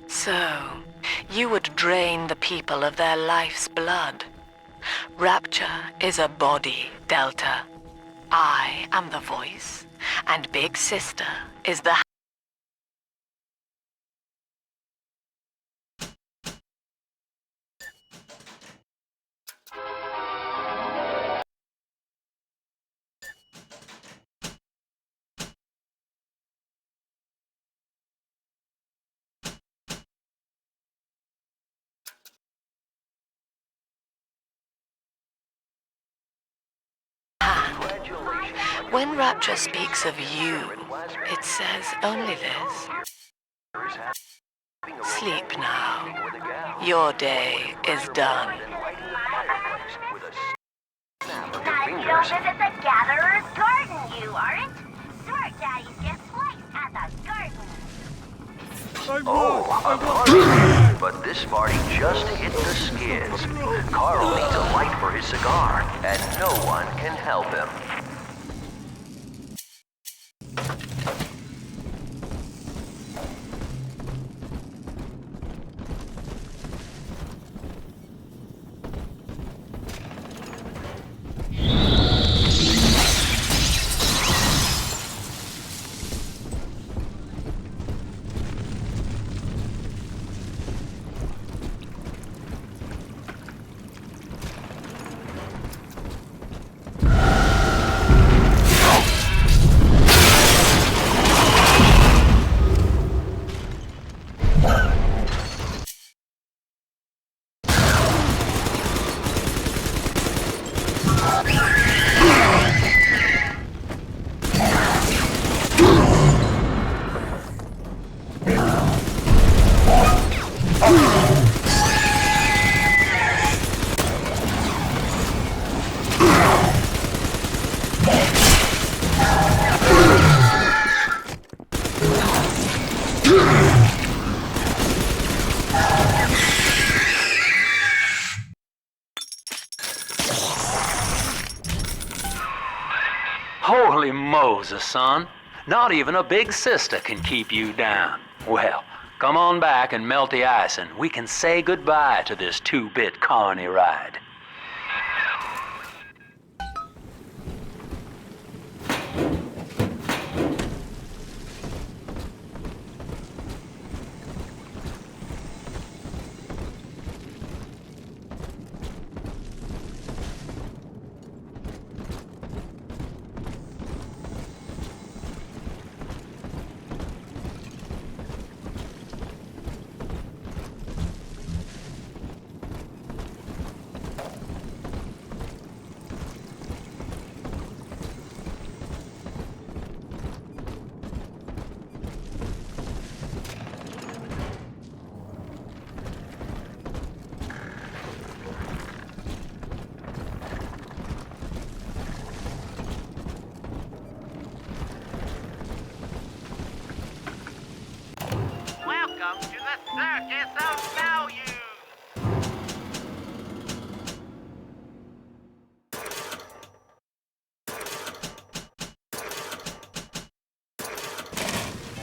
So, you would drain the people of their life's blood. Rapture is a body, Delta. I am the voice, and Big Sister is the... When Rapture speaks of you, it says only this. Sleep now. Your day is done. Now you don't visit the Gatherer's Garden, you aren't? Smart Daddies get sliced at the garden. Oh, a party! But this party just hit the skids. Carl needs a light for his cigar, and no one can help him. bulldozer, son. Not even a big sister can keep you down. Well, come on back and melt the ice and we can say goodbye to this 2-bit carny ride. Welcome to the circus of value.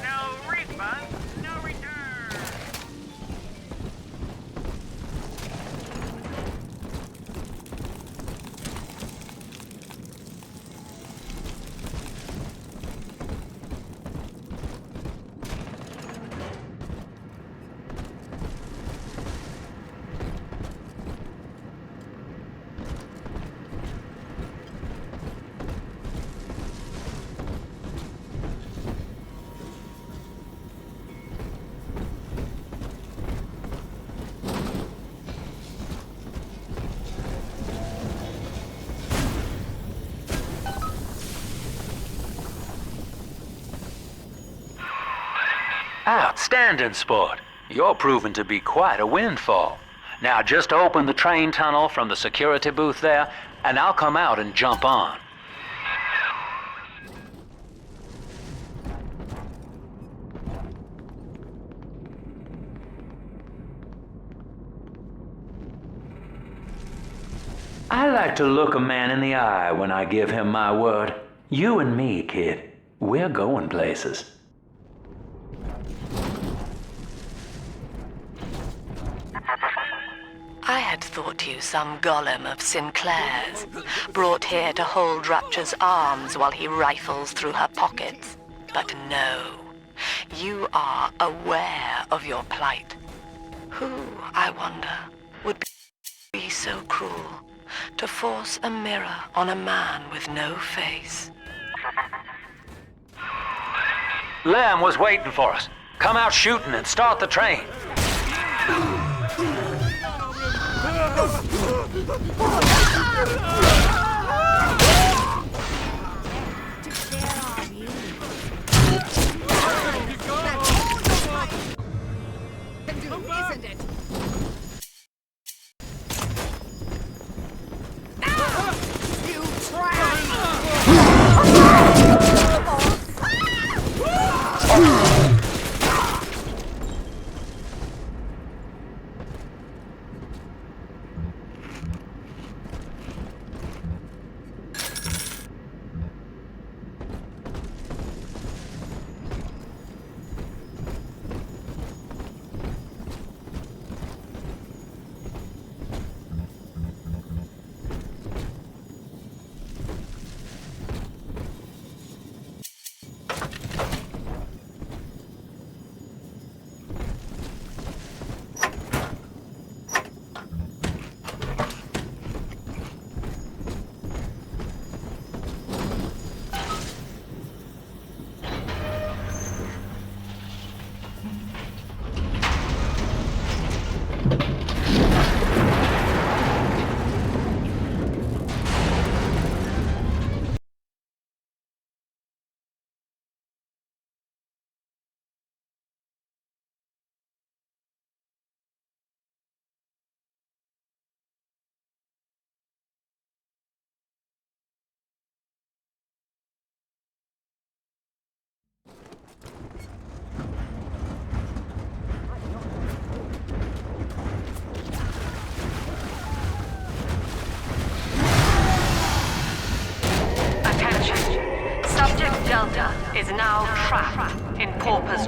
No refund, no return. Outstanding, sport. You're proving to be quite a windfall. Now just open the train tunnel from the security booth there, and I'll come out and jump on. I like to look a man in the eye when I give him my word. You and me, kid, we're going places. I had thought you some golem of Sinclair's, brought here to hold Rapture's arms while he rifles through her pockets. But no, you are aware of your plight. Who, I wonder, would be so cruel to force a mirror on a man with no face? Lamb was waiting for us. Come out shooting and start the train. Isn't it? You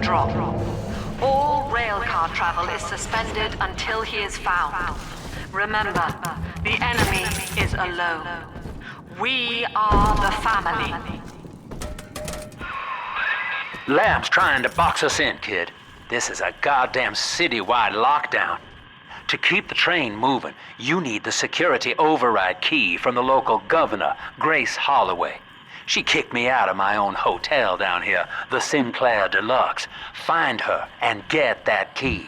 drop. All railcar travel is suspended until he is found. Remember, the enemy is alone. We are the family. Lamb's trying to box us in, kid. This is a goddamn citywide lockdown. To keep the train moving, you need the security override key from the local governor, Grace Holloway. She kicked me out of my own hotel down here, the Sinclair Deluxe. Find her and get that key.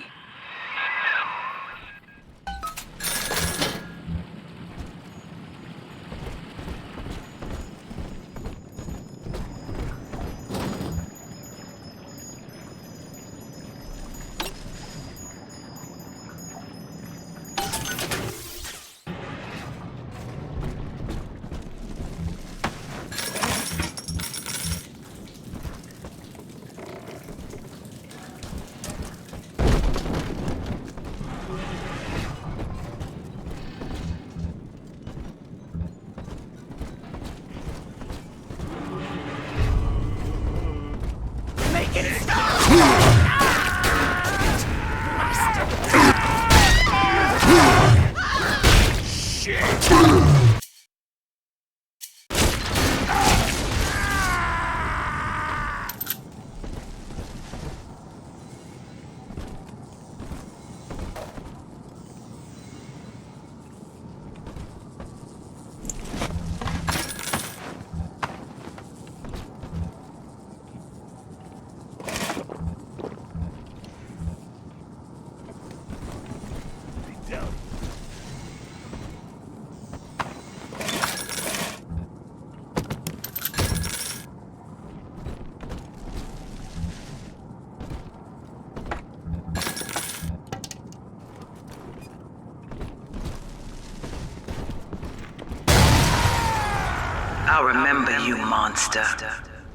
I remember you, monster.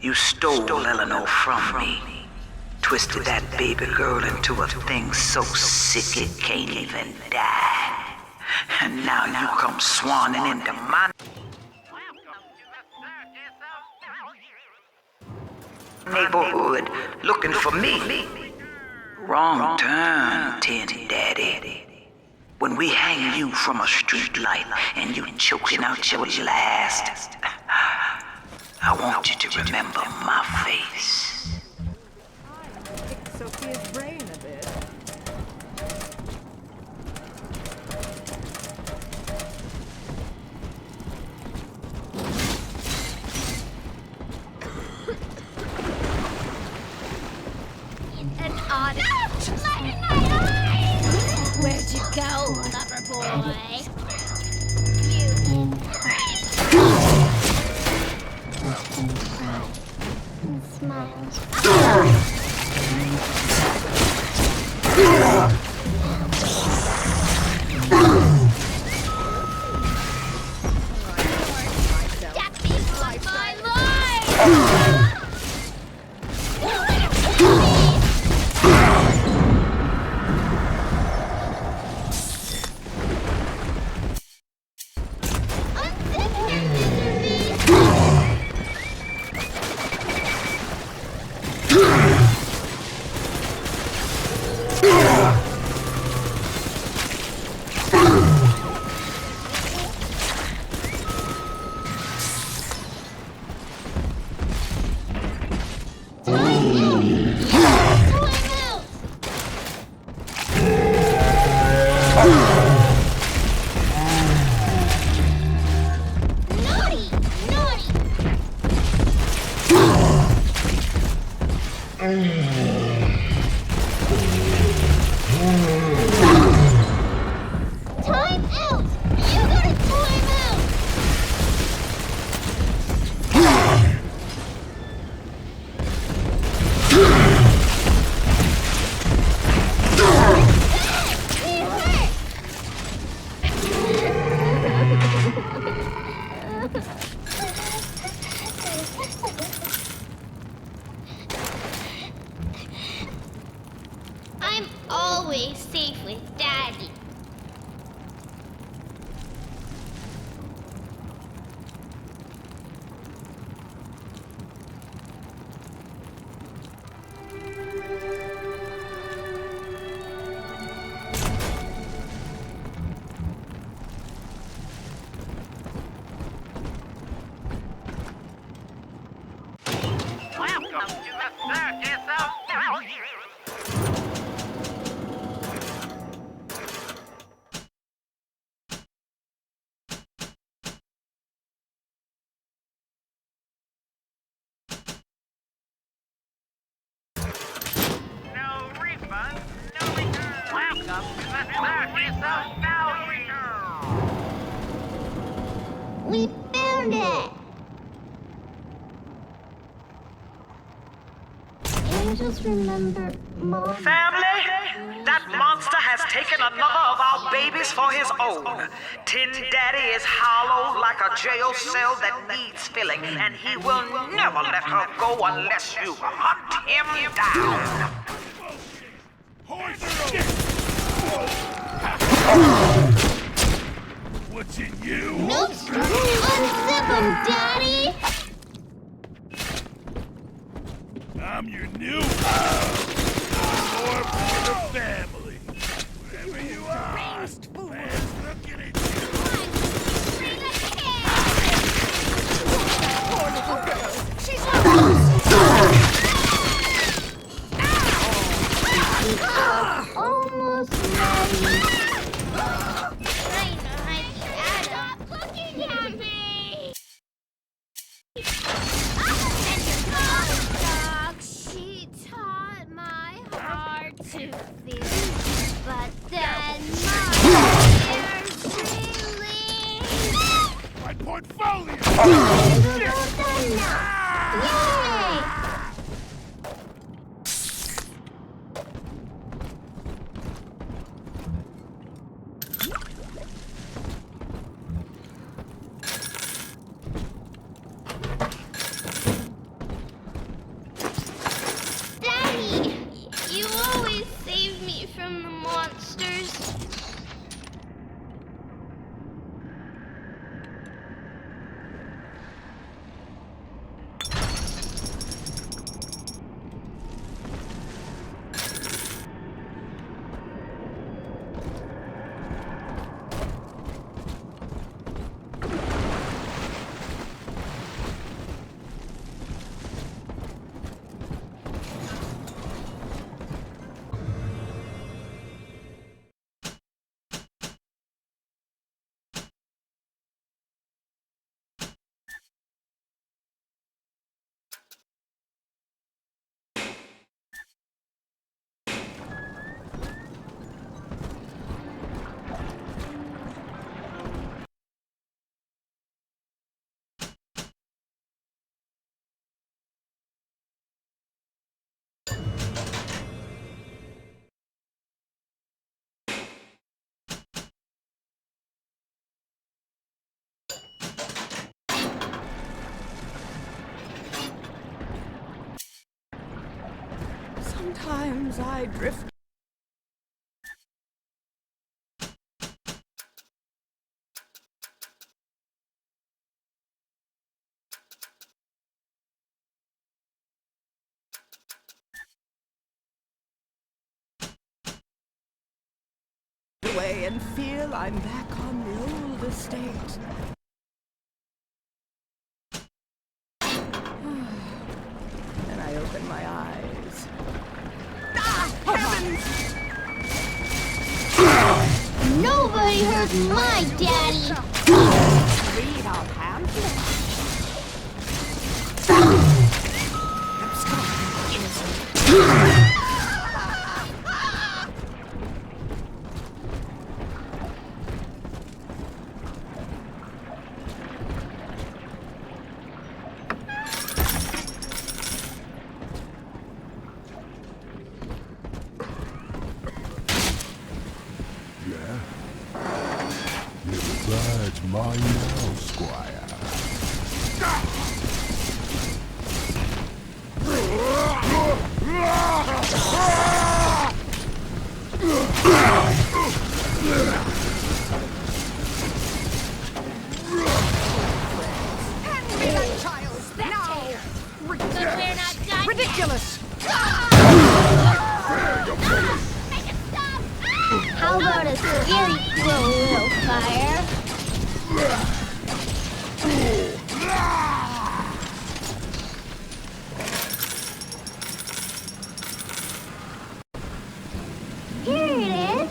You stole Eleanor from me. Twisted that baby girl into a thing so sick it can't even die. And now you come swanning into my neighborhood looking for me. Wrong turn, Tin Daddy. When we hang you from a street light and you choking out your last, I want you to remember my face. Kick Sophia's brain a bit. An odd. Where'd you go, lover boy? You and smiles. That beats like my life! I'm always safe with Daddy. We found it! Angels remember Mom. Family, that monster has taken another of our babies for his own. Tin Daddy is hollow like a jail cell that needs filling, and he will never let her go unless you hunt him down. What's in you? Nope! Unzip him, Daddy! I'm your new more for the family. Whatever you are, man's looking at you. Poor little girl. She's Almost ready. Stop looking at me! She taught my heart to feel, but then my ears really. My portfolio! Yay! Daddy, you always save me from the monsters. Sometimes I drift. Away and feel I'm back on the old estate. Then I open my eyes. Ah, heavens! Nobody hurt my daddy! Read our pamphlet. Besides my now, Squire. Hand me that child now! We're not done. Ridiculous! How about a scary throw, little fire? Here it is.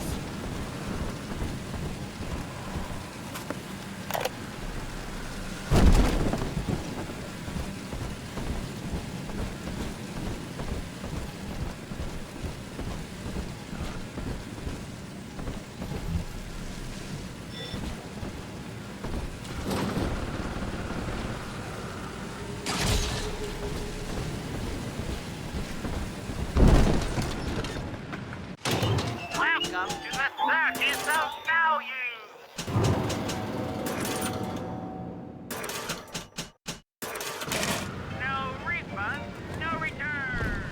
Welcome to the Circus of Value! No refund, no return!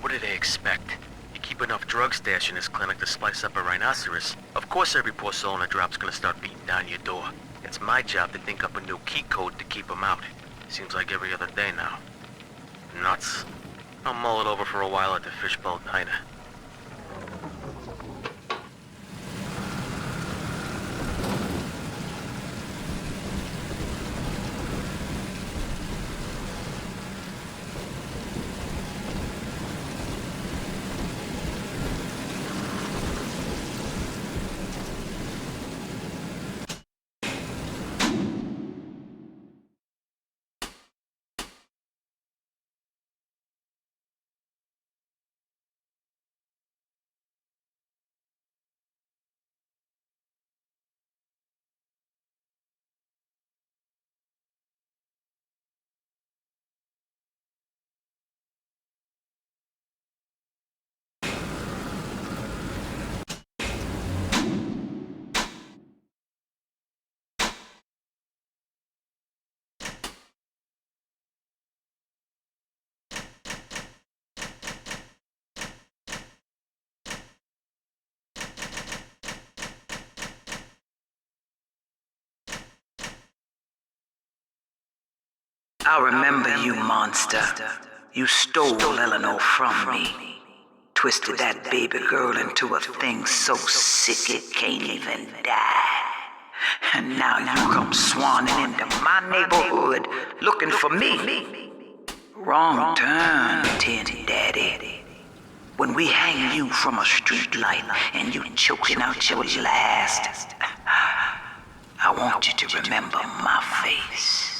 What do they expect? You keep enough drug stash in this clinic to slice up a rhinoceros. Of course every poor soul in a drop's gonna start beating down your door. It's my job to think up a new key code to keep them out. Seems like every other day now. Nuts. I'll mull it over for a while at the Fishbowl Diner. I remember you, monster. You stole Eleanor from me. Twisted that baby girl into a thing so sick it can't even die. And now you come swanning into my neighborhood looking for me. Wrong turn, Tin Daddy. When we hang you from a street light and you choking out your last, I want you to remember my face.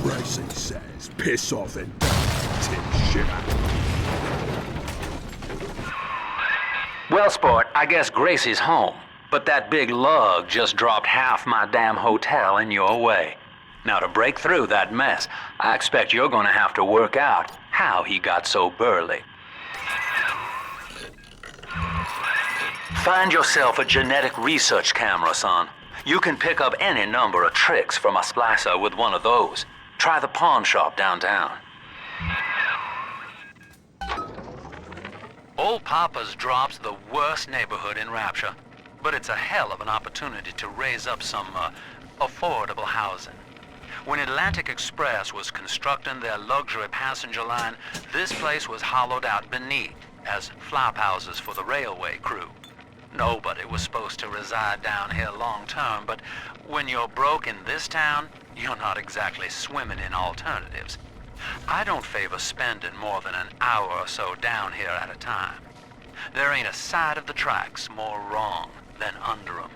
Ryzen says, piss off and take shit out. Well, sport, I guess Gracie's home. But that big lug just dropped half my damn hotel in your way. Now, to break through that mess, I expect you're gonna have to work out how he got so burly. Find yourself a genetic research camera, son. You can pick up any number of tricks from a splicer with one of those. Try the pawn shop downtown. Old Papa's Drop's the worst neighborhood in Rapture, but it's a hell of an opportunity to raise up some affordable housing. When Atlantic Express was constructing their luxury passenger line, this place was hollowed out beneath as flop houses for the railway crew. Nobody was supposed to reside down here long term, but when you're broke in this town, you're not exactly swimming in alternatives. I don't favor spending more than an hour or so down here at a time. There ain't a side of the tracks more wrong than under 'em.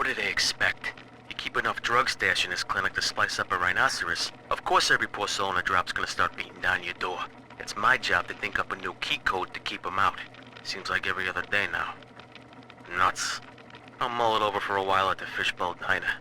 What do they expect? You keep enough drug stash in this clinic to slice up a rhinoceros. Of course every poor soul in a drop's gonna start beating down your door. It's my job to think up a new key code to keep them out. Seems like every other day now. Nuts. I'll mull it over for a while at the Fishbowl Diner.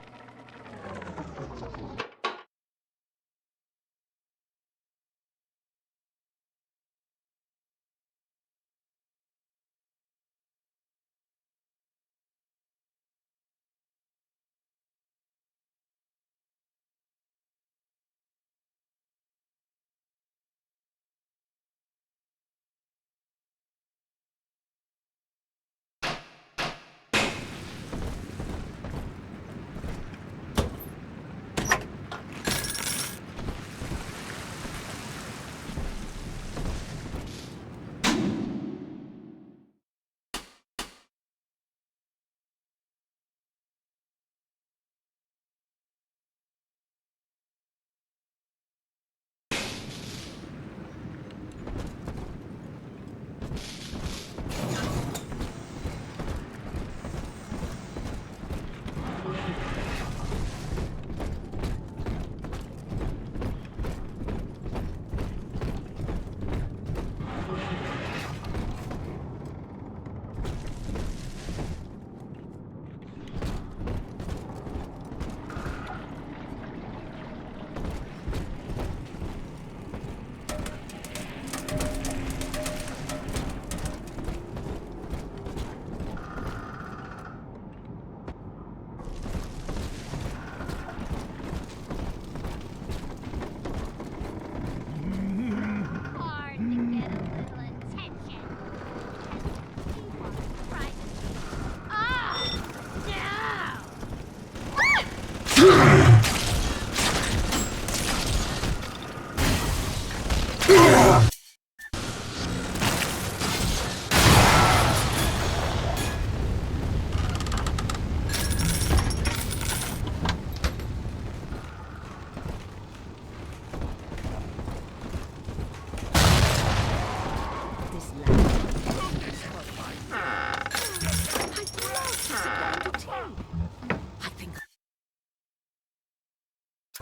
I'll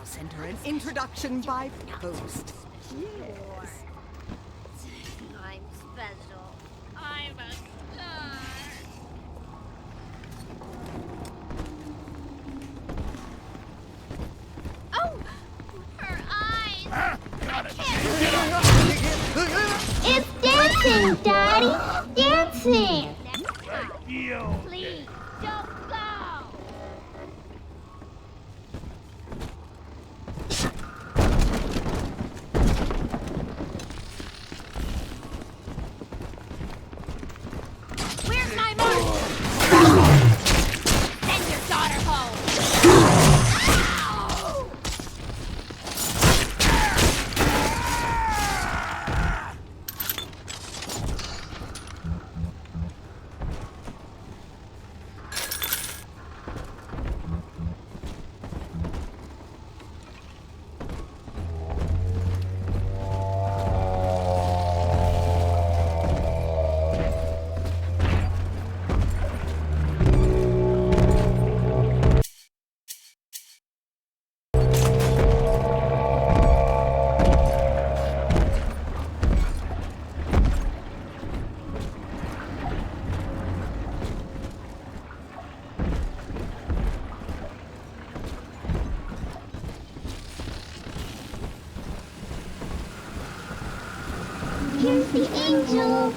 send her an introduction by post. Yes. I'm special. I'm a star. Oh! Her eyes! I can't. It's dancing, Daddy! Dancing! Please, don't go! Where's my mom? Send your daughter home! Ow! Here's the angel.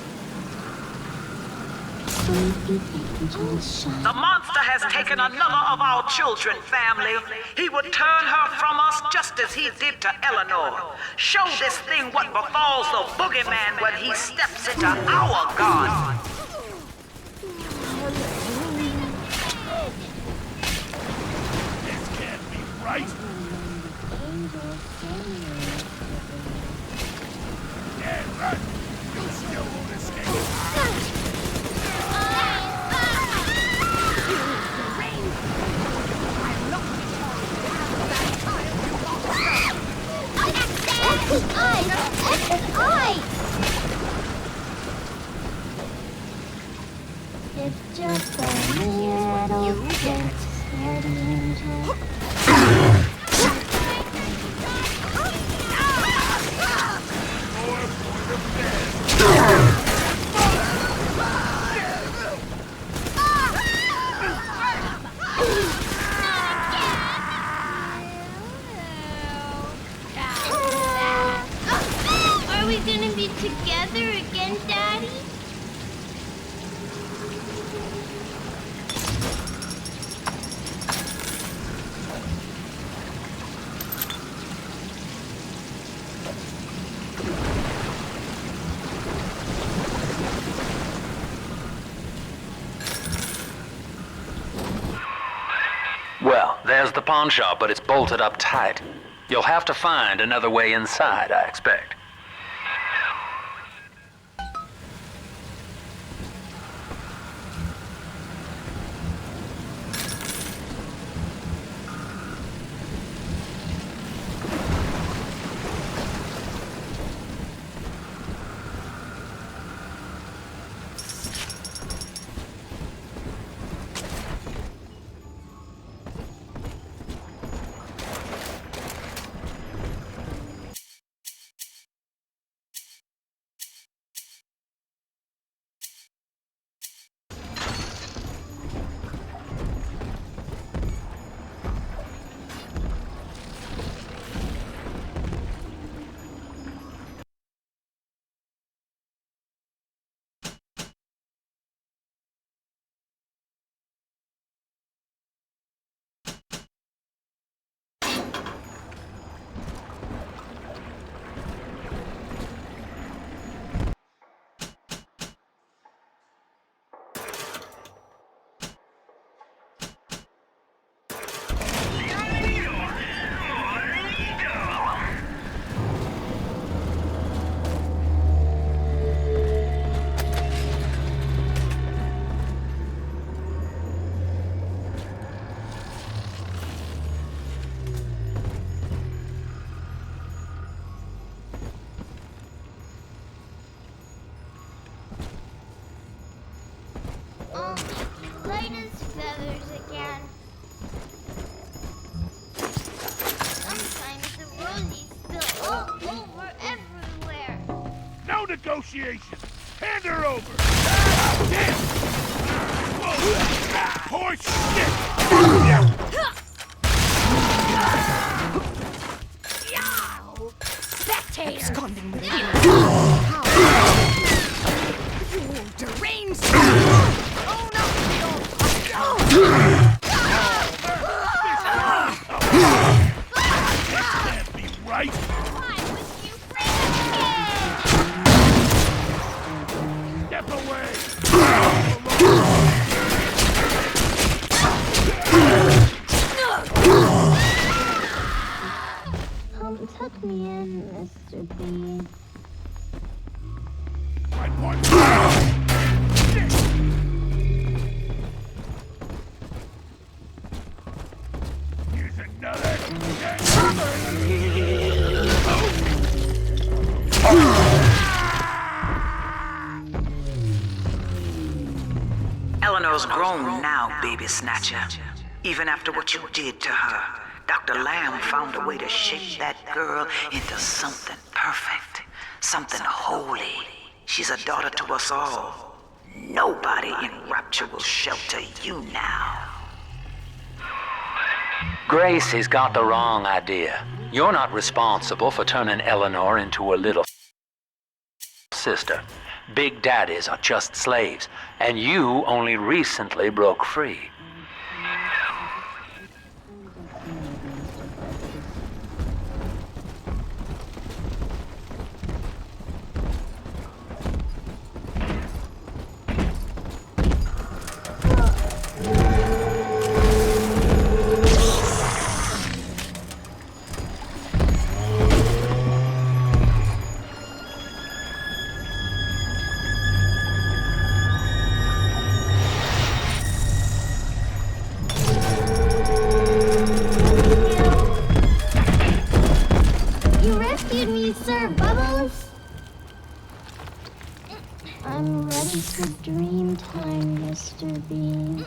Sleepy angel shine. The monster has taken another of our children, family. He would turn her from us just as he did to Eleanor. Show this thing what befalls the boogeyman when he steps into our garden. This can't be right. Yeah, run. You still won't escape. His eyes! His eyes! It's just a little bit scared angel. Are we gonna be together again, Daddy? Well, there's the pawn shop, but it's bolted up tight. You'll have to find another way inside, I expect. Light as feathers again. Sometimes the rosies spill all over everywhere. No negotiation! Hand her over! Damn! Horse shit! Spectator! Absconding with you! You deranged! Oh no! Can't be right! Step away! Come tuck me in, Mr. B. Here's another. Eleanor's grown now, baby snatcher. Even after what you did to her, Dr. Lamb found a way to shape that girl into something perfect, something holy. She's a daughter to us all. Nobody in Rapture will shelter you now. Gracie's got the wrong idea. You're not responsible for turning Eleanor into a little sister. Big daddies are just slaves, and you only recently broke free. Sir Bubbles? I'm ready for dream time, Mr. B.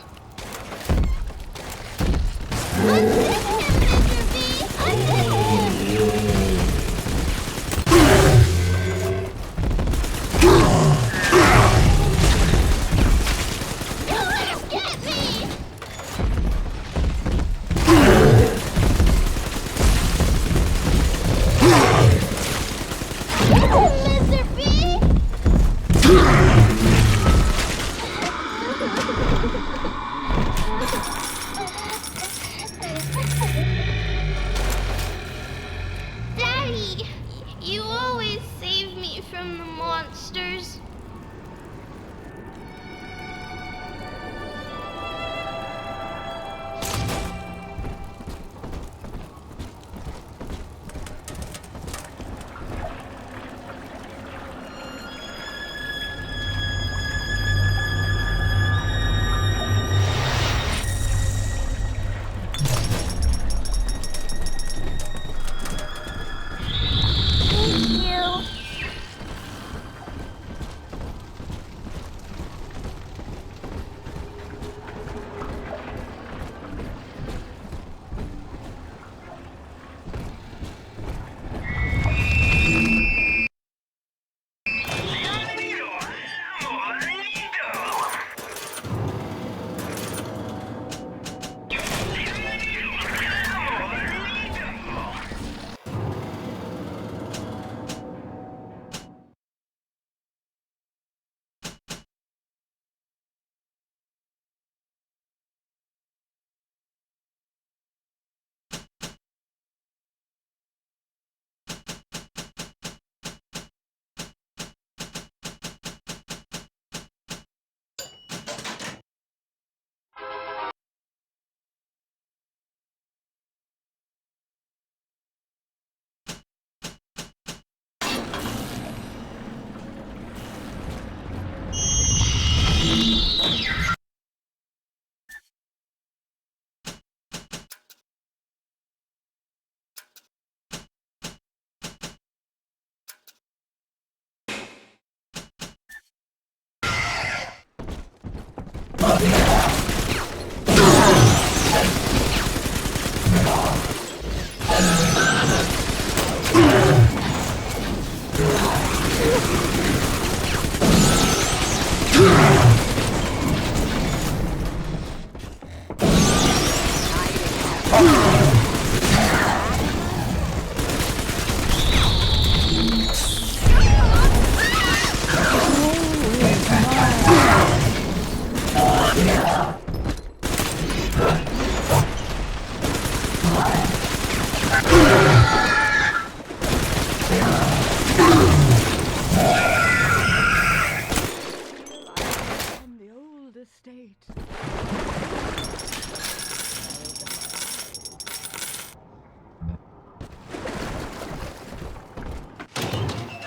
the state.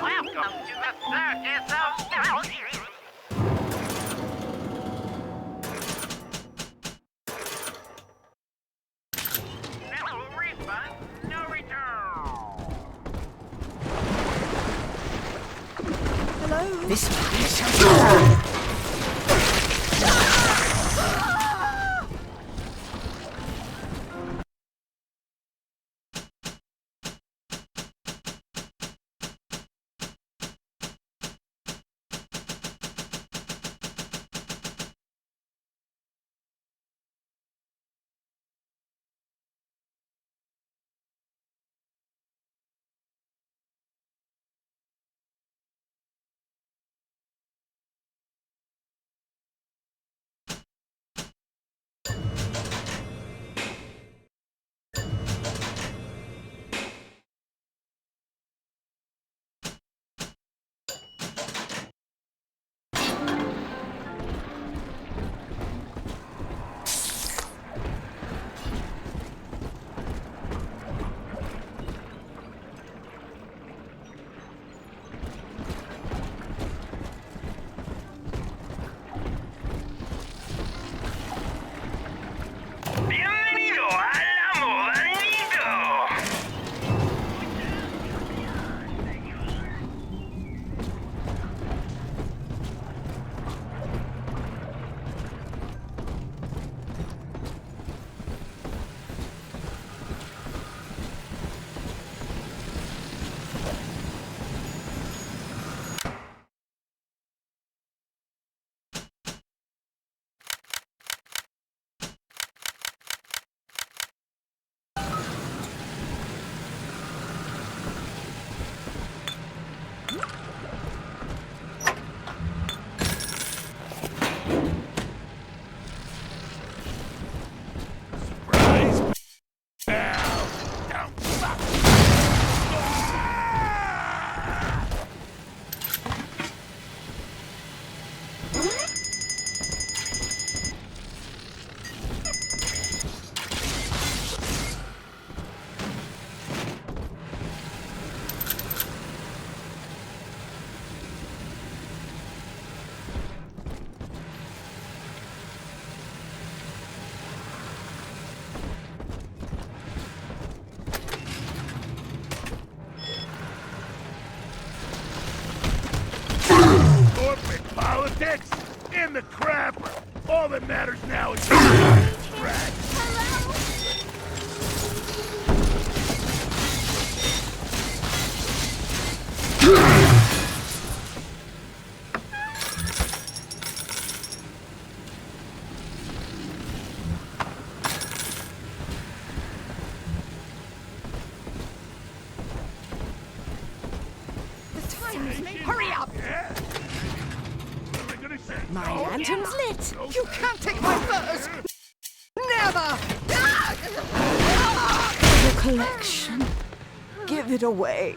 Welcome to the circus of value. No refund, no return. Hello? This place. Bienvenido al Modanito. Corporate politics in the crapper. All that matters now is track. The time is late. Hurry up! Yeah. What am I gonna say? My No? lantern's lit! No, You can't take my furs! Never! The collection. Give it away.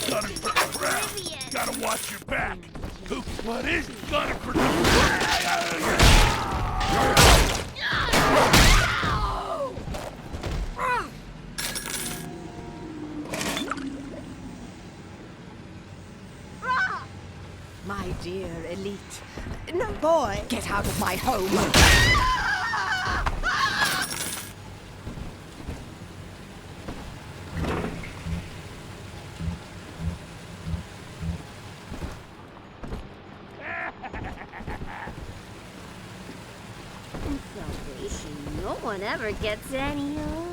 Gunning for the crowd. Gotta watch your back. Who? What is gunning for the crowd? My dear elite. No, boy, get out of my home. In Salvation, no one ever gets any older.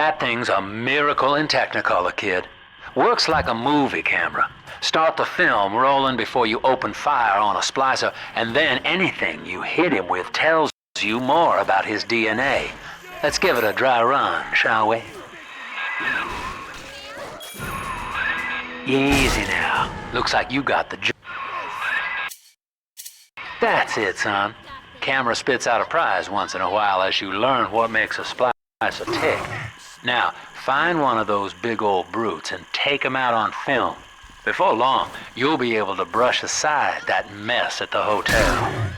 That thing's a miracle in Technicolor, kid. Works like a movie camera. Start the film rolling before you open fire on a splicer, and then anything you hit him with tells you more about his DNA. Let's give it a dry run, shall we? Easy now. Looks like you got the job. That's it, son. Camera spits out a prize once in a while as you learn what makes a splicer tick. Now, find one of those big old brutes and take him out on film. Before long, you'll be able to brush aside that mess at the hotel.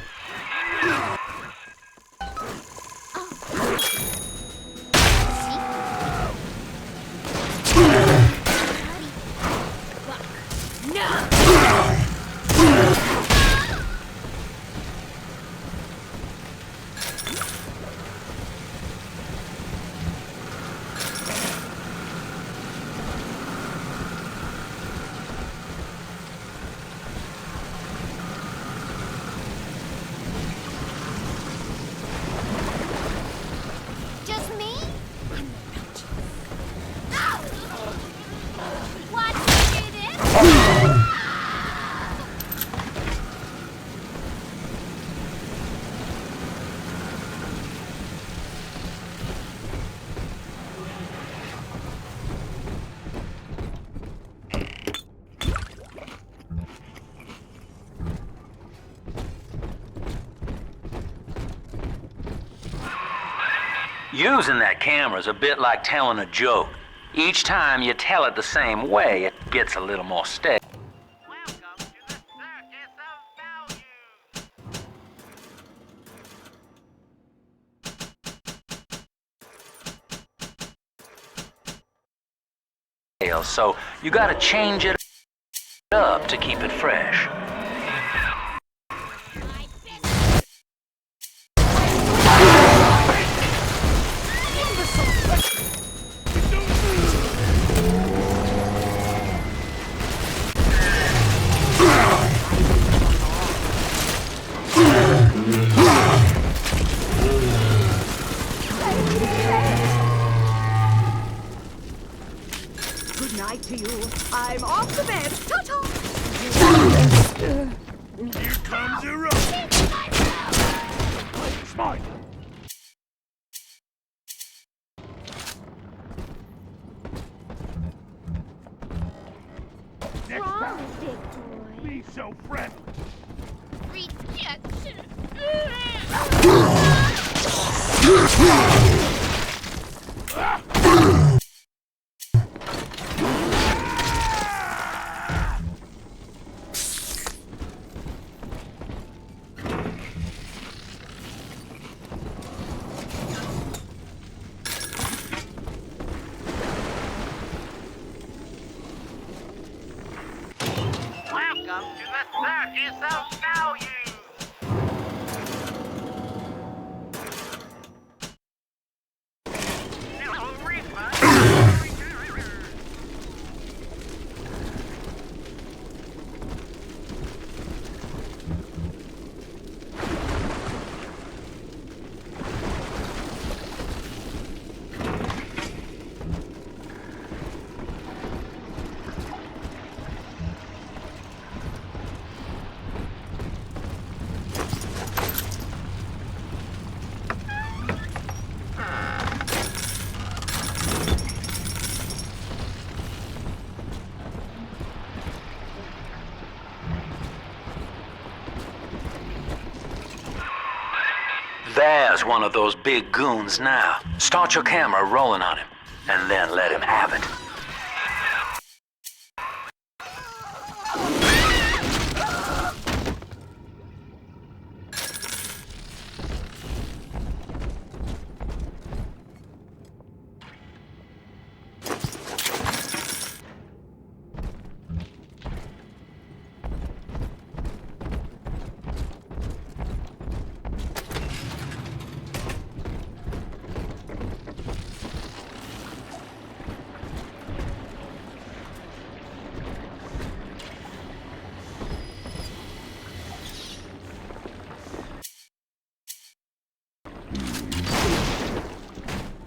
Just me? Watch me do this? Using that camera's a bit like telling a joke. Each time you tell it the same way, it gets a little more steady. So you gotta change it up to keep it fresh. Good night to you. I'm off to bed. Ta-ta! Here comes the road. Smart. Next time, be so friendly. Rejection. Welcome to the Circus of Value! There's one of those big goons now. Start your camera rolling on him, and then let him have it.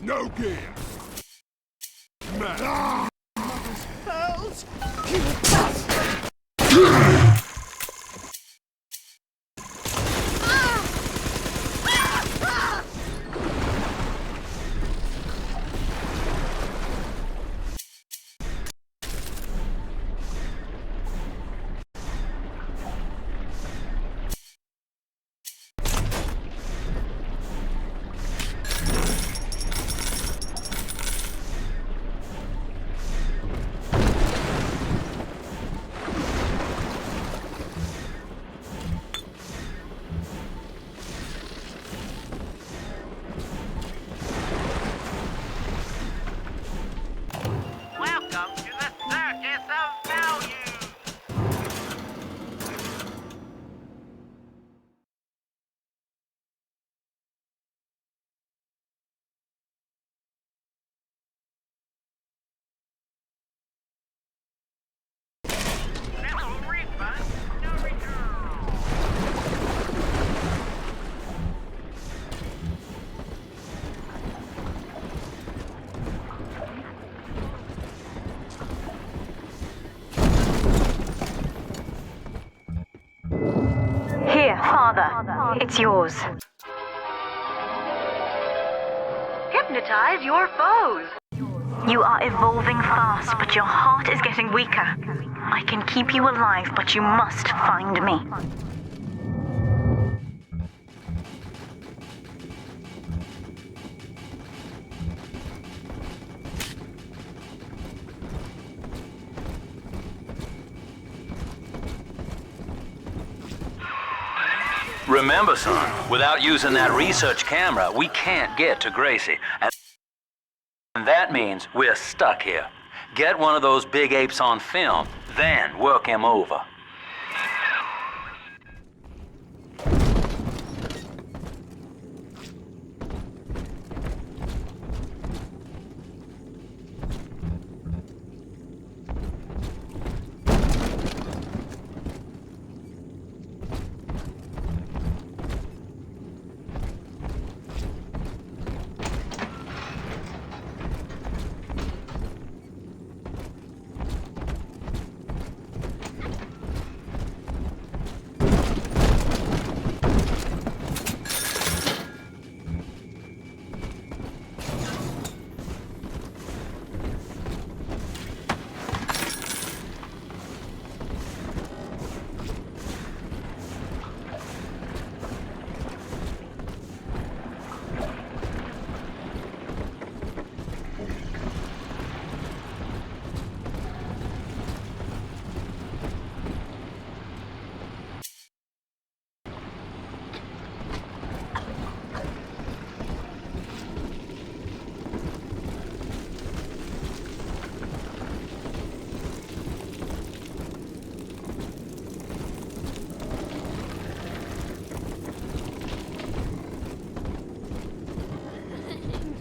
No gear. man! Pearls! Welcome to the Circus of Value! No refund, no return! Here, Father. It's yours. Hypnotize your foes. You are evolving fast, but your heart is getting weaker. I can keep you alive, but you must find me. Remember, son, without using that research camera, we can't get to Gracie. And that means we're stuck here. Get one of those big apes on film, then work him over.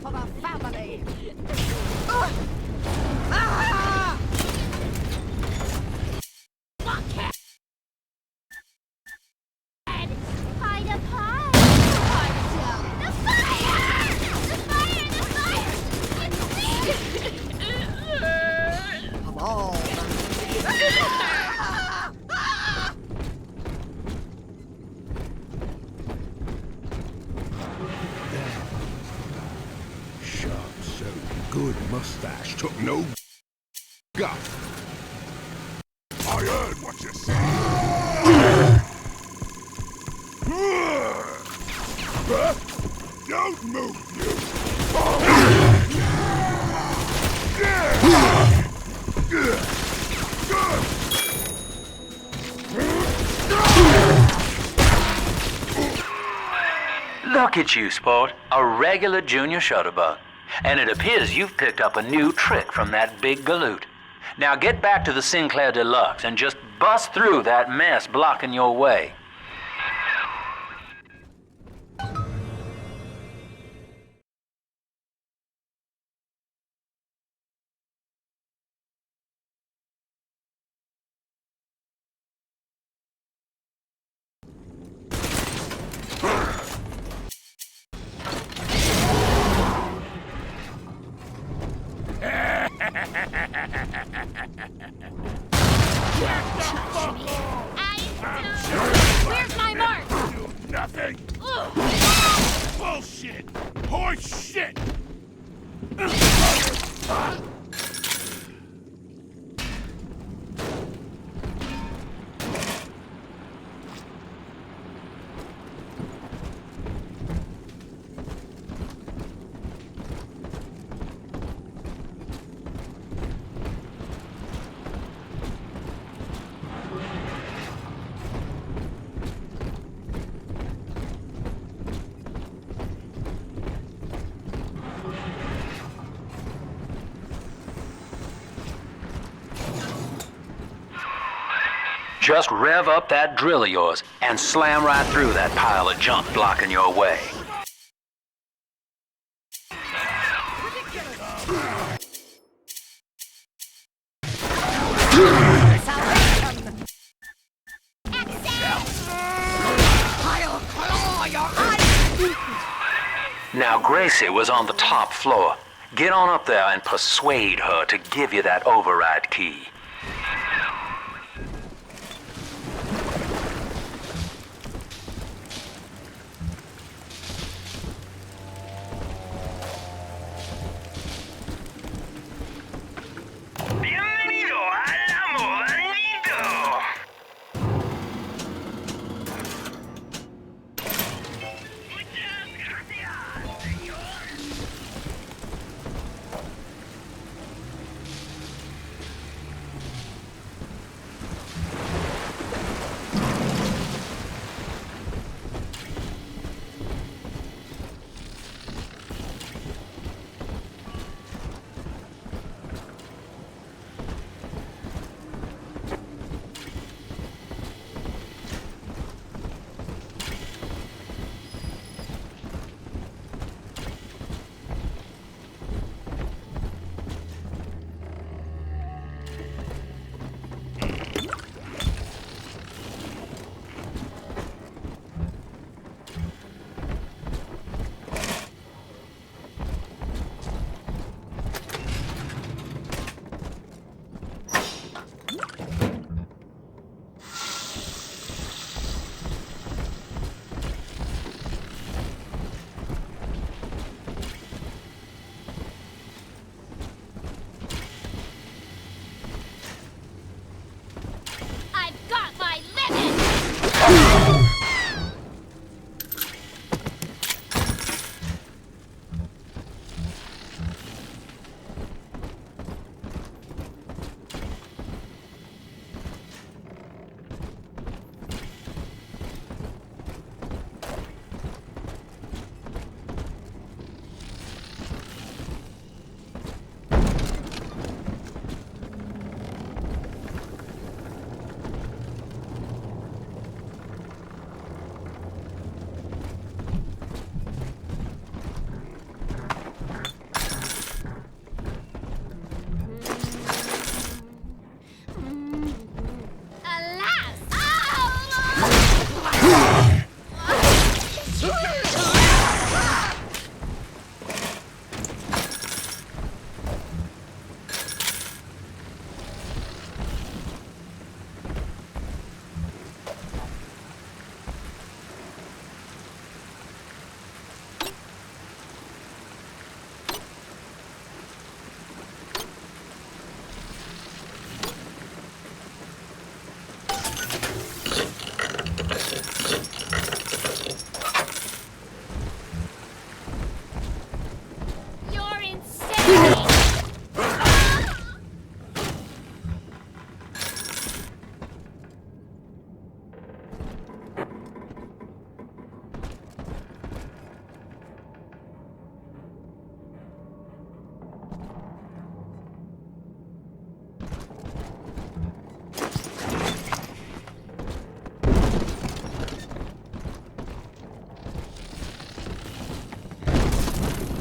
For the family! Hide up high! The fire! The fire! The fire! Come on! Sharp, so good mustache took no gut. I heard what you said. Don't move, Look at you, sport. A regular junior shutterbug. And it appears you've picked up a new trick from that big galoot. Now get back to the Sinclair Deluxe and just bust through that mess blocking your way. Where's my mark? Do nothing. Bullshit. Horse shit. Just rev up that drill of yours and slam right through that pile of junk blocking your way. Now Gracie was on the top floor. Get on up there and persuade her to give you that override key.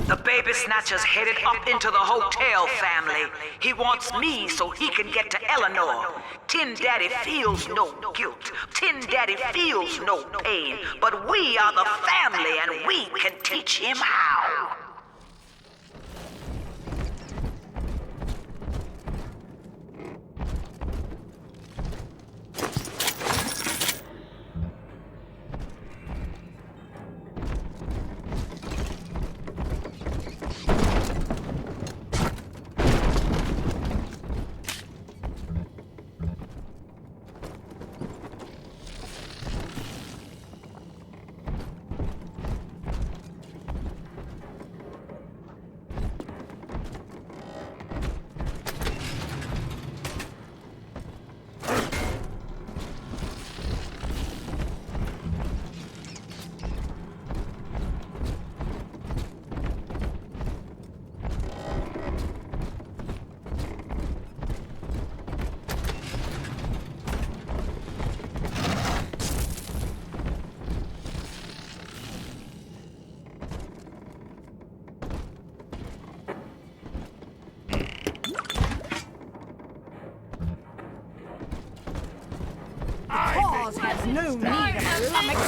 The baby snatcher's headed up into the hotel, family. He wants me so he can get to Eleanor. Tin Daddy feels no guilt. Tin Daddy feels no pain. But we are the family and we can teach him how. Oz has no need of stomach.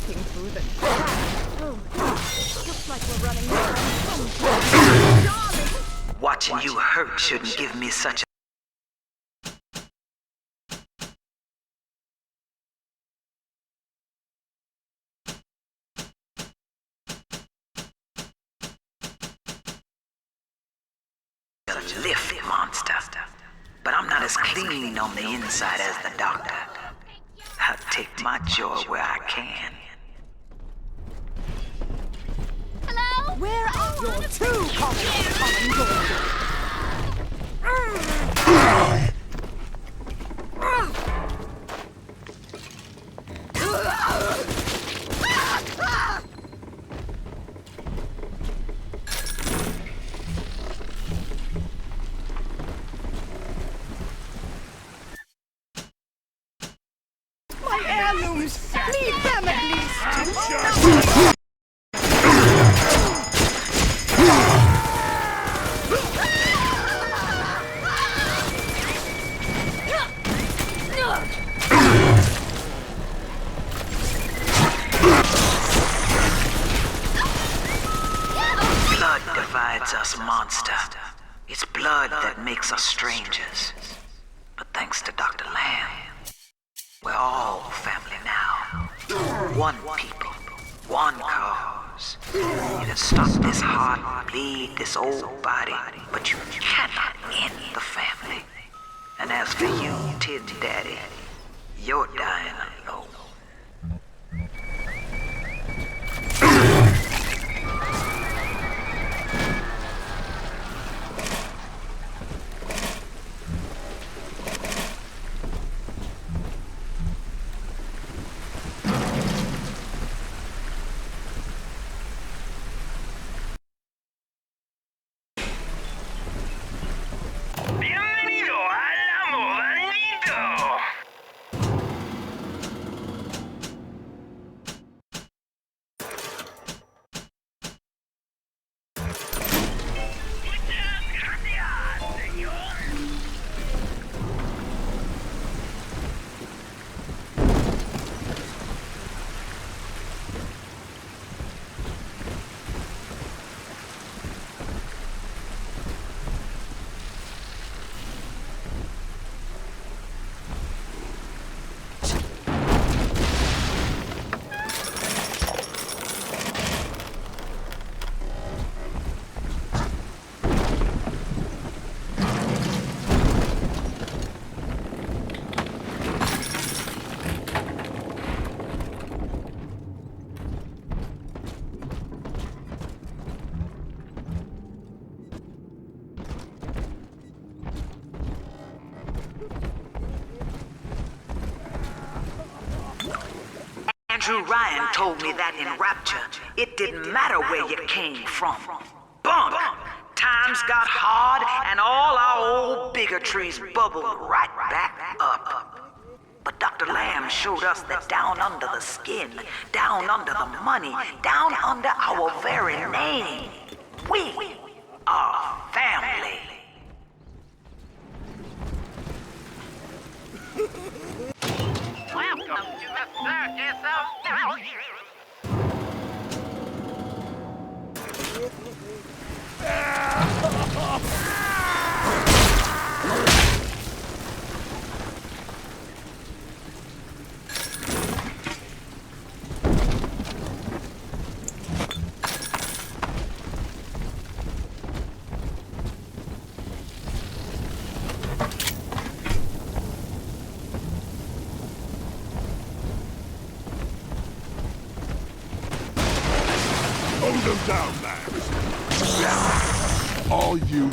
Through the cracks. Oh, looks like we're running darling. Watching you hurt shouldn't give me such a lift, monster. But I'm not as clean on the inside as the doctor. I'll take my joy where I can. Hello? Where are your two common my heirlooms! Leave them at least! Blood divides us, monster. It's blood that makes us strangers. But thanks to Dr. Lamb, we're all family now. One people, one cause. You can stop this heart bleed, this old body, but you cannot end the family. And as for you, Tid Daddy, you're dying alone. Bienvenido a la modalito. Andrew Ryan told me that in Rapture, it didn't matter where you came from. Bump! Times got hard and all our old bigotries bubbled right back up. But Dr. Lamb showed us that down under the skin, down under the money, down under our very name, we are family. Welcome to the circus of value. Hold them down, Max. All you.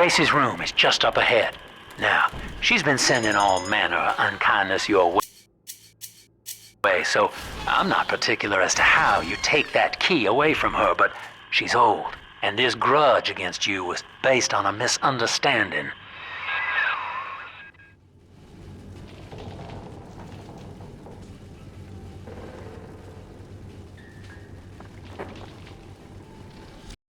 Grace's room is just up ahead. Now, she's been sending all manner of unkindness your way, so I'm not particular as to how you take that key away from her, but she's old, and this grudge against you was based on a misunderstanding.